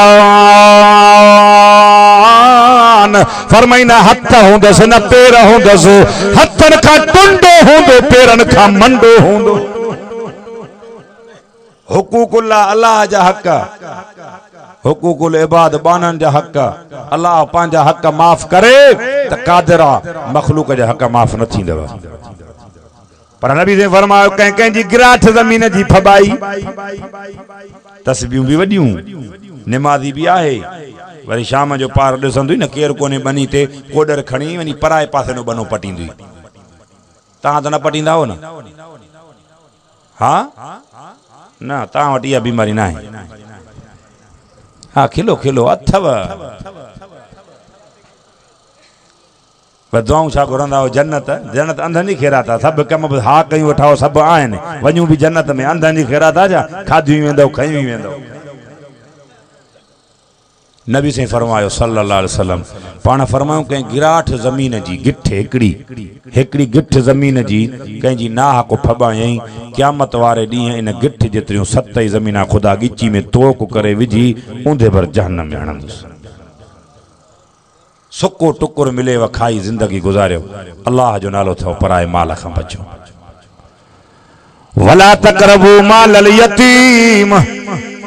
फरमाईंदा हथ हूंदसि न पेर हूंदसि, हथनि खां टुंडो हूंदो, पेरनि खां मंडो हूंदो। हुकूकुल्लाह अल्लाह जा हक़, हुकूकुल इबाद बानन जा हक़। अल्लाह पंहिंजा हक़ माफ़ करे त कादिरा मखलूक जा हक़ माफ़ न थींदव। पर नबी ने फरमायो कंहिं कंहिंजी गिराठ ज़मीन जी फबाई, तस्बीहूं बि वॾियूं, निमाज़ी बि आहे, वरी शाम जो पार ॾिसंदुई न केरु कोन्हे बनी ते, कोडर खणी वञी पराए पासे नो बनो पटींदी। तव्हां त न पटींदा हो न? हा ना ता वटि इहा बीमारी ना है। हाँ खिलो खिलो अथव दुआऊं छा घुरंदा हो जन्नत जन्नत अंधनि जी ख़ैरात आहे सभु कम हा कयूं वठाओ सभु आहिनि वञूं बि जन्नत में अंधनि जी ख़ैरात आहे छा खाधियूं वेंदव खयूं वेंदव। नबी से फरमायो सल्लल्लाहु अलैहि वसल्लम पाण फरमायूं कंहिं गिराठ ज़मीन जी गिठ हिकिड़ी गिठ ज़मीन जी कंहिंजी नाहक फॿायईं क़यामत वारे ॾींहुं इन गिठ जेतिरियूं 7 ज़मीना ख़ुदा ॻिची में तोक करे विझी ऊंधे भर जहन्नम में हणंदुसि। सुको टुकुर मिले व खाई ज़िंदगी गुज़ारियो अल्लाह जो नालो थियो पराए माल खां बचो। वला तक़रबू माल यतीम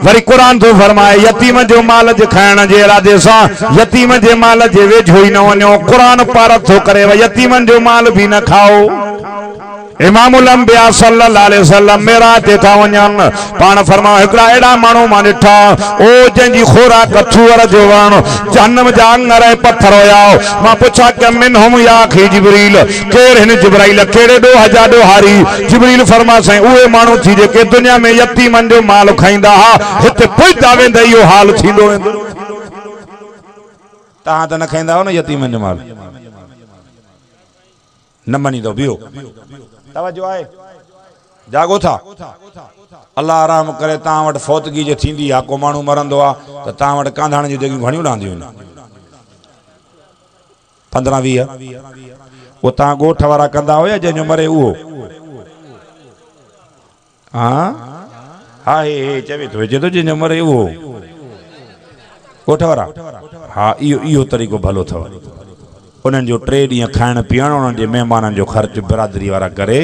वरी कुरान तो फरमाए यतीम जो माल जे खाइण जे इरादे सां यतीम जे माल जे वेझो ई न वञो। कुरान पार थो करे यतीमन जो माल भी न खाओ। इमामुल अंबिया सल्लल्लाहु अलैहि वसल्लम मेराज ते था वञनि पाण फरमायो हिकिड़ा अहिड़ा माण्हू मां ॾिठा ओ जंहिंजी खोराक छुअर जो वण जहन्नम जा अंगर ऐं पत्थर हुया। मां पुछा कि मिनहुम या अखी जिब्रील केर हिन जिब्राइल कहिड़े ॾोह जा ॾोहारी। जिब्रील फरमा साईं उहे माण्हू थी जेके दुनिया में यतीमन जो माल खाईंदा हा हिते पुॼंदा वेंदा इहो हाल थींदो वेंदो। तव्हां त न खाईंदा हो न यतीमन जो माल न मञींदो बियो तवज्जो आहे जागो था अल्लाह आराम करे तव्हां वटि फौतगी जे थींदी आहे को माण्हू मरंदो आहे त तव्हां वटि कांधाण जूं जॻहियूं घणियूं रहंदियूं आहिनि 15-20 उहो तव्हां ॻोठ वारा कंदा हुया जंहिंजो मरे उहो हा हे चवे थो चए थो जंहिंजो मरे उहो ॻोठ वारा हा इहो तरीक़ो भलो अथव। उन्हनि जो 3 ॾींहं खाइण पीअण उन्हनि जे महिमाननि जो ख़र्च बिरादरी वारा करे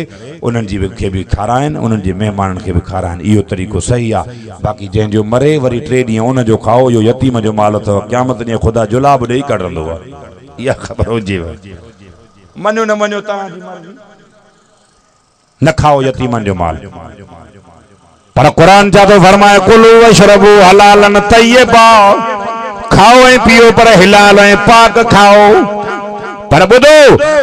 उन्हनि जी खे बि खाराइनि उन्हनि जे महिमाननि खे बि खाराइनि इहो तरीक़ो सही आहे। बाक़ी जंहिंजो मरे वरी 3 ॾींहं उनजो खाओ इहो यतीम जो माल अथव क़यामत ॾींहुं ख़ुदा जुलाब ॾेई कढंदो आहे इहा ख़बर हुजेव। मञो न मञो तव्हांजी मर्ज़ी न खाओ यतीमनि जो माल पर क़ुरान जा तो फरमाए कुलू वशरबू हलालन तय्यबा खाओ ऐं पियो पर हिलाल ऐं पाक खाओ। पर बुधो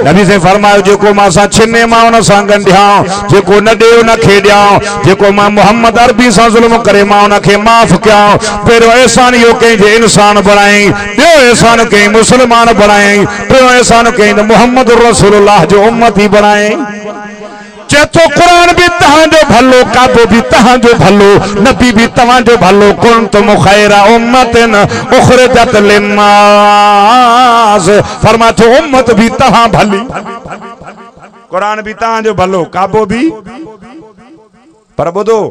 नबी से फरमायो जेको मां सां छिने मां उन सां गंढियां जेको न ॾियो न खेॾियां जेको मां मोहम्मद अरबी सां ज़ुल्म करे मां उन खे माफ़ कयां। पहिरियों एहसान इहो कंहिंजे इंसान बणाई ॿियो एहसान कंहिं मुस्लमान बणाई टियों एहसान कंहिं मोहम्मद रसूलुल्लाह जो उम्मती बणाई। चेतो कुरान भी तहांजो भलो काबो भी तहांजो भलो नबी भी तहांजो भलो कुंतुम खैरा उम्मतिन उखरिजत लिन्नास फरमा तो उम्मत भी तहां भली कुरान भी तहांजो भलो काबो भी पर बुधो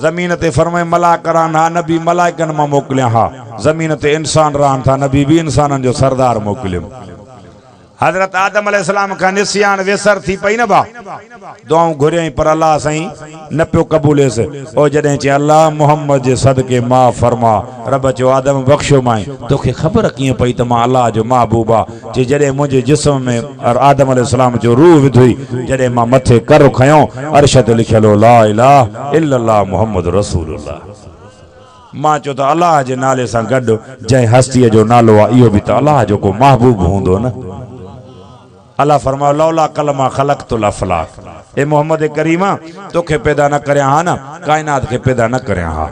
ज़मीन ते फरमाए मलाक रहन हा नबी मलाइकन मां मोकिलिया हा ज़मीन ते इंसान रहन था नबी भी इंसानन जो सरदार मोकिलियो। हजरत आदम अलैहिस्सलाम का निस्यान वेसर थी पई न बा दुआऊं घुरियई पर अल्लाह साईं न पियो कबूलेस ओ जॾहिं चई अल्लाह मोहम्मद जे सदके मां फरमा रब चयो आदम बख्शो माई तोखे ख़बर कीअं पई त मां अल्लाह जो महबूब आहे जे जॾहिं मुंहिंजे जिस्म में आदम अलैहिस्सलाम जो रूह विधुई जॾहिं मां मथे कर खयों अर्श ते लिखियलो ला इलाहा इल्लल्लाह मुहम्मद रसूलुल्लाह मां चयो त अल्लाह जे नाले सां गॾु जंहिं हस्तीअ जो नालो आहे इहो बि त अल्लाह जो को महबूब हूंदो न। अल्लाह फरमायो लौला कलमा खलक़तुल अफलाक ए मोहम्मद करीमा तोखे पैदा न करया हा न कायनात के पैदा न करया हा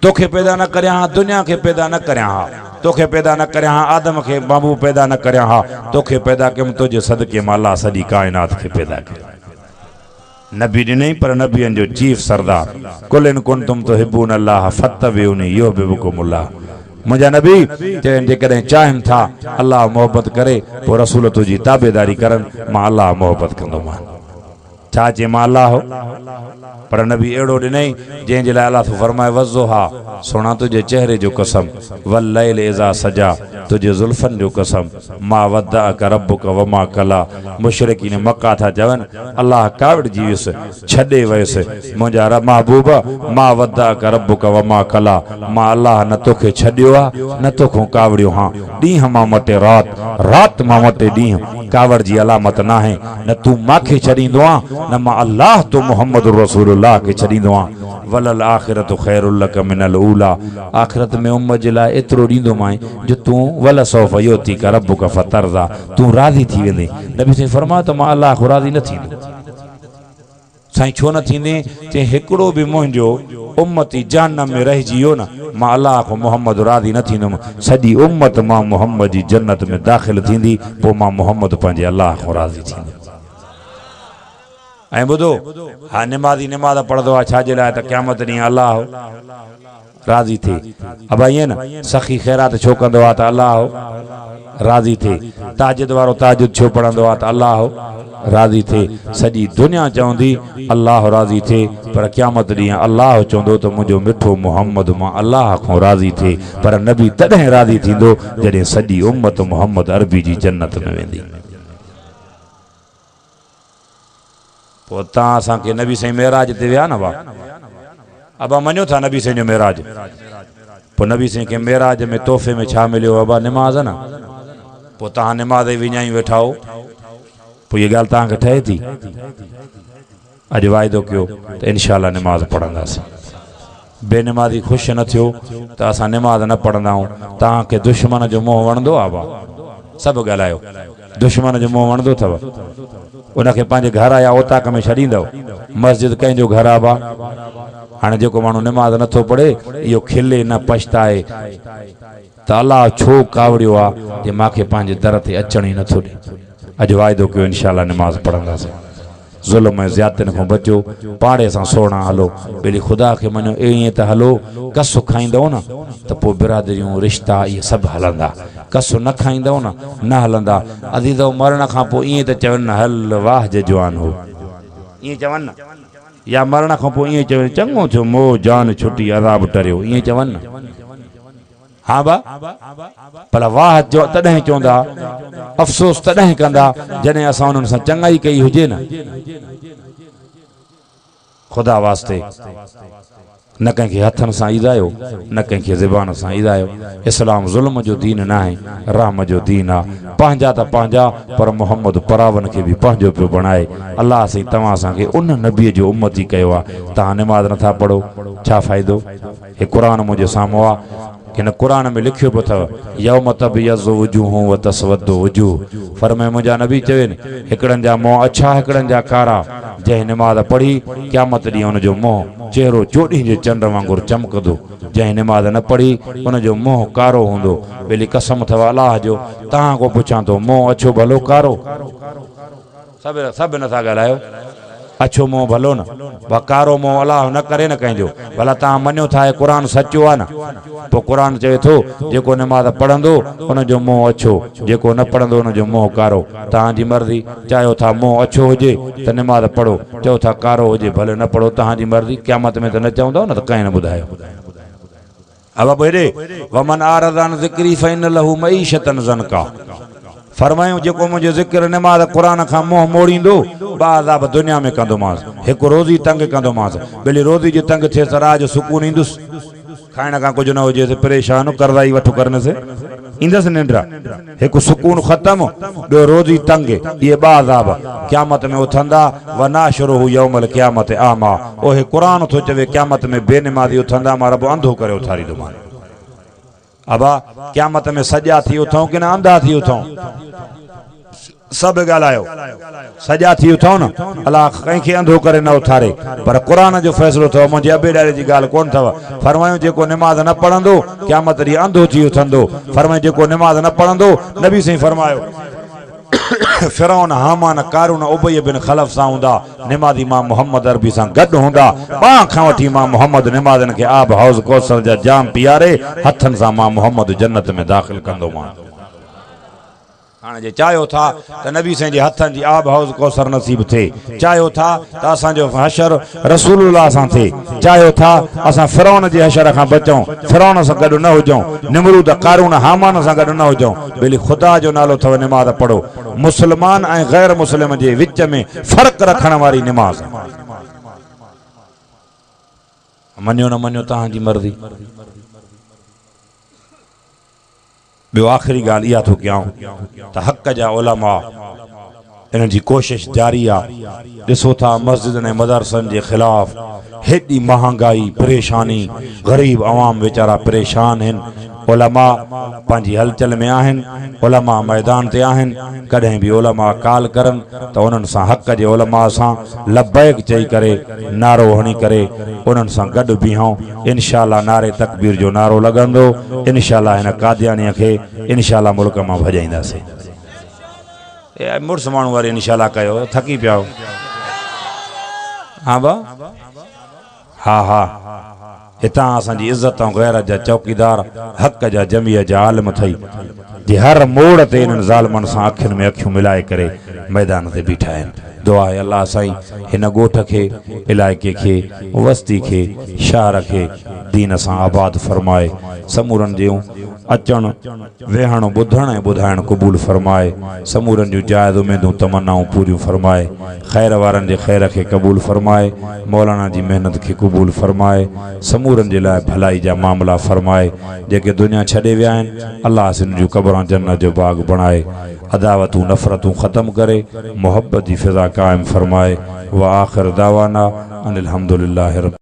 तोखे पैदा न करया हा दुनिया के पैदा न करया हा तोखे पैदा न करया हा आदम के बाबू पैदा न करया हा तोखे पैदा कयमि तुंहिंजे सदके मां अल्लाह सॼी कायनात के पैदा कयो। नबी ॾिनई पर नबियनि जो चीफ सरदार कुल इन कुंतुम तुहिब्बून अल्लाह फत्तबिऊनी युहिब्बुकुमुल्लाह मुंहिंजा नबी जेकॾहिं चाहिनि था अल्लाह मोहब्बत करे पोइ रसूल तुंहिंजी ताबेदारी करनि मां अल्लाह मोहब्बत कंदोमान छा चए मां अल्लाह हो पर नबी अहिड़ो ॾिनई जंहिंजे लाइ अल्लाह तो फरमाए वज़ोहा सोना तुंहिंजे चेहरे जो कसम वल्लैल इज़ा सजा तुंहिंजे ज़ुल्फ़नि जो कसम मां वद्दअक रब्बुक वमा कला। मुशरिकीन मक्का था चवनि अल्लाह कावड़जी वियुसि छॾे वियुसि मुंहिंजा महबूब मां वद्दअक रब्बुक वमा कला मां अल्लाह न तोखे छॾियो आहे न तोखो कावड़ियो हां ॾींहं मां मटे रात मां मटे ॾींहं कावड़ जी अलामत न आहे न तूं मांखे छॾींदो आहे न मां अल्लाह तो मुहम्मद रसूलुल्लाह के छॾींदो आहियां। वलल आखिरत खैरुल लक मिनल ऊला आखिरत में उम्मत जे लाइ एतिरो ॾींदो मां जो तूं वल सौफ युतीक रब्बुक फतरदा तूं राज़ी थी वेंदे। नबी से फरमायो त मां अल्लाह को राज़ी न थींदो साईं छो न थींदे चे हिकिड़ो बि मुंहिंजो उम्मती जहन्नम में रहिजी वियो न मां अलाह को मोहम्मद राज़ी न थींदुमि सॼी उम्मत मां मोहम्मद जी जन्नत में दाख़िल थींदी पोइ मां मोहम्मद पंहिंजे अलाह को राज़ी थींदुमि ऐं ॿुधो हा निमाज़ी निमाज़ पढ़ंदो आहे छाजे लाइ त क़यामत ॾींहुं अलाह राज़ी थिए अब ईअं न सखी ख़ैरात छो कंदो आहे त अलाह राज़ी थिए ताजिद वारो ताजिद छो पढ़ंदो आहे त अलाह राज़ी थिए सॼी दुनिया चवंदी अलाह राज़ी थिए पर क़यामत ॾींहुं अलाह चवंदो त मुंहिंजो मिठो मोहम्मद मां अलाह खां राज़ी थिए पर नबी तॾहिं राज़ी थींदो जॾहिं सॼी उम्मत मोहम्मद अरबी जी जन्नत में वेंदी पोइ तव्हां असांखे नबी साईं मेराज ते विया न भाउ अबा मञो था नबी साईं जो मेराज पोइ नबी साईं खे मेराज में तोहफ़े में छा मिलियो अबा निमाज़ न पोइ तव्हां निमाज़ ई विञाई वेठा हो पोइ इहा ॻाल्हि तव्हांखे ठहे थी अॼु वाइदो कयो त इनशाला निमाज़ पढ़ंदासीं बेनिमाज़ी ख़ुशि न थियो त असां निमाज़ न पढ़ंदा आहियूं तव्हांखे दुश्मन जो मोह वणंदो आहे भाउ सभु ॻाल्हायो दुश्मन जो मोह वणंदो अथव उनखे पंहिंजे घर या ओताक में छॾींदव मस्जिद कंहिंजो घर आहे भाउ हाणे जेको माण्हू निमाज़ नथो पढ़े इहो खिले न पछताए त अलाह छो कावड़ियो आहे जे मूंखे पंहिंजे दर ते अचण ई नथो ॾे अॼु वाइदो कयो इनशाला निमाज़ पढ़ंदासीं ज़ुल्म ऐं ज़्यादतियुनि खां बचो पाड़े सां सोणा हलो भली ख़ुदा खे मञो ईअं त हलो कसु खाईंदव न त पोइ बिरादरियूं रिश्ता इहे सभु हलंदा कसु न खाईंदव न हलंदा अज़ीज़ो मरण खां पोइ ईअं त चवनि न हल वाह जवान हो ईअं चवनि न या मरण खां पोइ ईअं चवनि चङो थियो मोह जान छुटी अज़ाब टरियो ईअं चवनि न हा बा भला वाह जो तॾहिं चवंदा अफ़सोस तॾहिं कंदा जॾहिं असां उन्हनि सां चङाई कई हुजे न ख़ुदा वास्ते न कंहिंखे हथनि सां ईदायो न कंहिंखे ज़बान सां ईदायो इस्लाम ज़ुल्म जो दीन न आहे रहम जो दीन आहे पंहिंजा त पंहिंजा पर मोहम्मद परावन खे बि पंहिंजो पियो बणाए अलाह साईं तव्हां असांखे उन नबीअ जो उम्मती कयो आहे तव्हां निमाज़ नथा पढ़ो छा फ़ाइदो हे क़ुर मुंहिंजे साम्हूं आहे हिन क़ुर में लिखियो पियो अथव यौम तबयज़्ज़ु वुजूहूं व तस्वद्दु वुजूह फरमाए मुंहिंजा नबी चवनि हिकिड़नि जा मुंहं अछा हिकिड़नि जा कारा जंहिं निमाज़ पढ़ी क़यामत ॾींहुं हुनजो मुंहुं चेहरो चोॾीं जे चंड वांगुरु चमकंदो जंहिं निमाज़ न पढ़ी हुनजो मुंहुं कारो हूंदो बेली कसम अथव अलाह जो तव्हां को पुछां थो मुंहुं अछो भलो कारो सभु नथा ॻाल्हायो अछो मोह भलो न कारो मोह अलाह न करे न कंहिंजो भला तव्हां मञो था क़ुर सचो आहे न पोइ क़ुर चवे थो जेको निमाज़ पढ़ंदो उनजो मोह अछो जेको न पढ़ंदो उनजो मोह कारो तव्हांजी मर्ज़ी चाहियो था मोह अछो हुजे त निमाज़ पढ़ो चओ था कारो हुजे भले न पढ़ो तव्हांजी मर्ज़ी क़यामत में त न चवंदव न त कंहिं न ॿुधायो अब हेॾे वमन आरज़ अन ज़िक्री फ़इन लहू मईशतन ज़नका फरमायूं जेको मुंहिंजो ज़िक्र निमाज़ क़ुर खां मोह मोड़ींदो बाज़ाब दुनिया में कंदोमांसि हिकु रोज़ी तंग कंदोमांसि भली रोज़ी जी तंग थिए त राज सुकून ईंदुसि खाइण खां कुझु न हुजे त परेशान करदाई वठो करने से ईंदसि निंड हिकु सुकून ख़तमु ॿियो रोज़ी तंग इहे बाज़ाब क़यामत में उथंदा व नाशरुहु यौमल क़यामत आमा ओहे क़ुर थो चवे क़यामत में बेनिमाज़ी उथंदा मां रब अंधो करे उथारींदोमांसि अबा क़यामत में सॼा थी उथूं की न अंधा थी उथूं सभु ॻाल्हायो सॼा थी उथूं न अलाह कंहिंखे अंधो करे न उथारे पर क़ुर जो फ़ैसिलो अथव मुंहिंजे अबे ॾाॾे जी ॻाल्हि कोन अथव फरमायूं जेको निमाज़ न पढ़ंदो क़यामत ॾींहुं अंधो थी उथंदो फरमायूं जेको निमाज़ न पढ़ंदो नबी साईं फरमायो फिरौन हामान कारून उबय बिन खलफ सां हूंदा निमाज़ी मां मोहम्मद अरबी सां गॾु हूंदा पाण खां वठी मां मोहम्मद निमाज़नि खे आब हौज़ कौसर जा जाम पीआरे हथनि सां मां मोहम्मद जन्नत में दाख़िल कंदोमांसि हाणे जे चाहियो था त नबी साईं जे हथनि जी आब हौज़ कौसर नसीब थिए चाहियो था त असांजो हशर रसूलुल्लाह सां थिए चाहियो था असां फिरौन जे हशर खां बचूं फिरौन सां गॾु न हुजूं निमरूद कारून हामान सां गॾु न हुजूं भली ख़ुदा जो नालो अथव निमाज़ पढ़ो मुस्लमान ऐं ग़ैर मुस्लिम जे विच में फ़र्क़ु रखण वारी निमाज़ मञो न मञो तव्हांजी मर्ज़ी ॿियो आख़िरी ॻाल्हि इहा थो कयां त हक़ जा उलमा इन्हनि जी कोशिशि जारी आहे ॾिसो था मस्जिदनि ऐं मदरसनि जे ख़िलाफ़ हेॾी महांगाई परेशानी ग़रीब अवाम वीचारा परेशान आहिनि उलमा पंहिंजी हलचल में आहिनि, उलमा मैदान ते आहिनि। कॾहिं बि उलमा काल करनि त उन्हनि सां हक़ जे उलमा सां लब्बैक चई करे नारो हणी करे उन्हनि सां गॾु बीहूं। इंशाअल्लाह नारे तकबीर जो नारो लॻंदो, इंशाअल्लाह हिन कादियानीअ खे इंशाअल्लाह मुल्क मां भॼाईंदासीं। मुड़ुस माण्हू वारी इंशाअल्लाह कयो, थकी पिया। हाँ बा, हा हा, हितां असांजी इज़त ऐं गैरत जा चौकीदार, हक़ जा जमीअ जा आलिम थई, जे हर मोड़ ते इन्हनि ज़ालिमनि सां अखियुनि में अखियूं मिलाए करे मैदान ते बीठा आहिनि। दुआ आहे अल्लाह साईं हिन ॻोठ खे, इलाइक़े खे, वस्ती खे, शहर खे दीन सां आबाद फरमाए, समूरनि जूं अचण वेहण ॿुधण ऐं ॿुधाइण क़बूल फरमाए, समूरनि जूं जायज़ उमेदूं तमन्नाऊं पूरियूं फरमाए, ख़ैर वारनि जे ख़ैर खे क़बूल फरमाए, मौलाना जी महिनत खे क़बूल फरमाए, समूरनि जे लाइ भलाई जा मामला फरमाए। जेके दुनिया छॾे विया आहिनि अल्लाह सिन जूं क़बरां जन्नत जो बाग़ बणाए, अदावतूं नफ़रतूं ख़त्म करे, मोहब्बत जी फ़िज़ा क़ाइमु फरमाए। व आख़िर दावाना अनिल हम्दुलिल्लाहि रब्बिल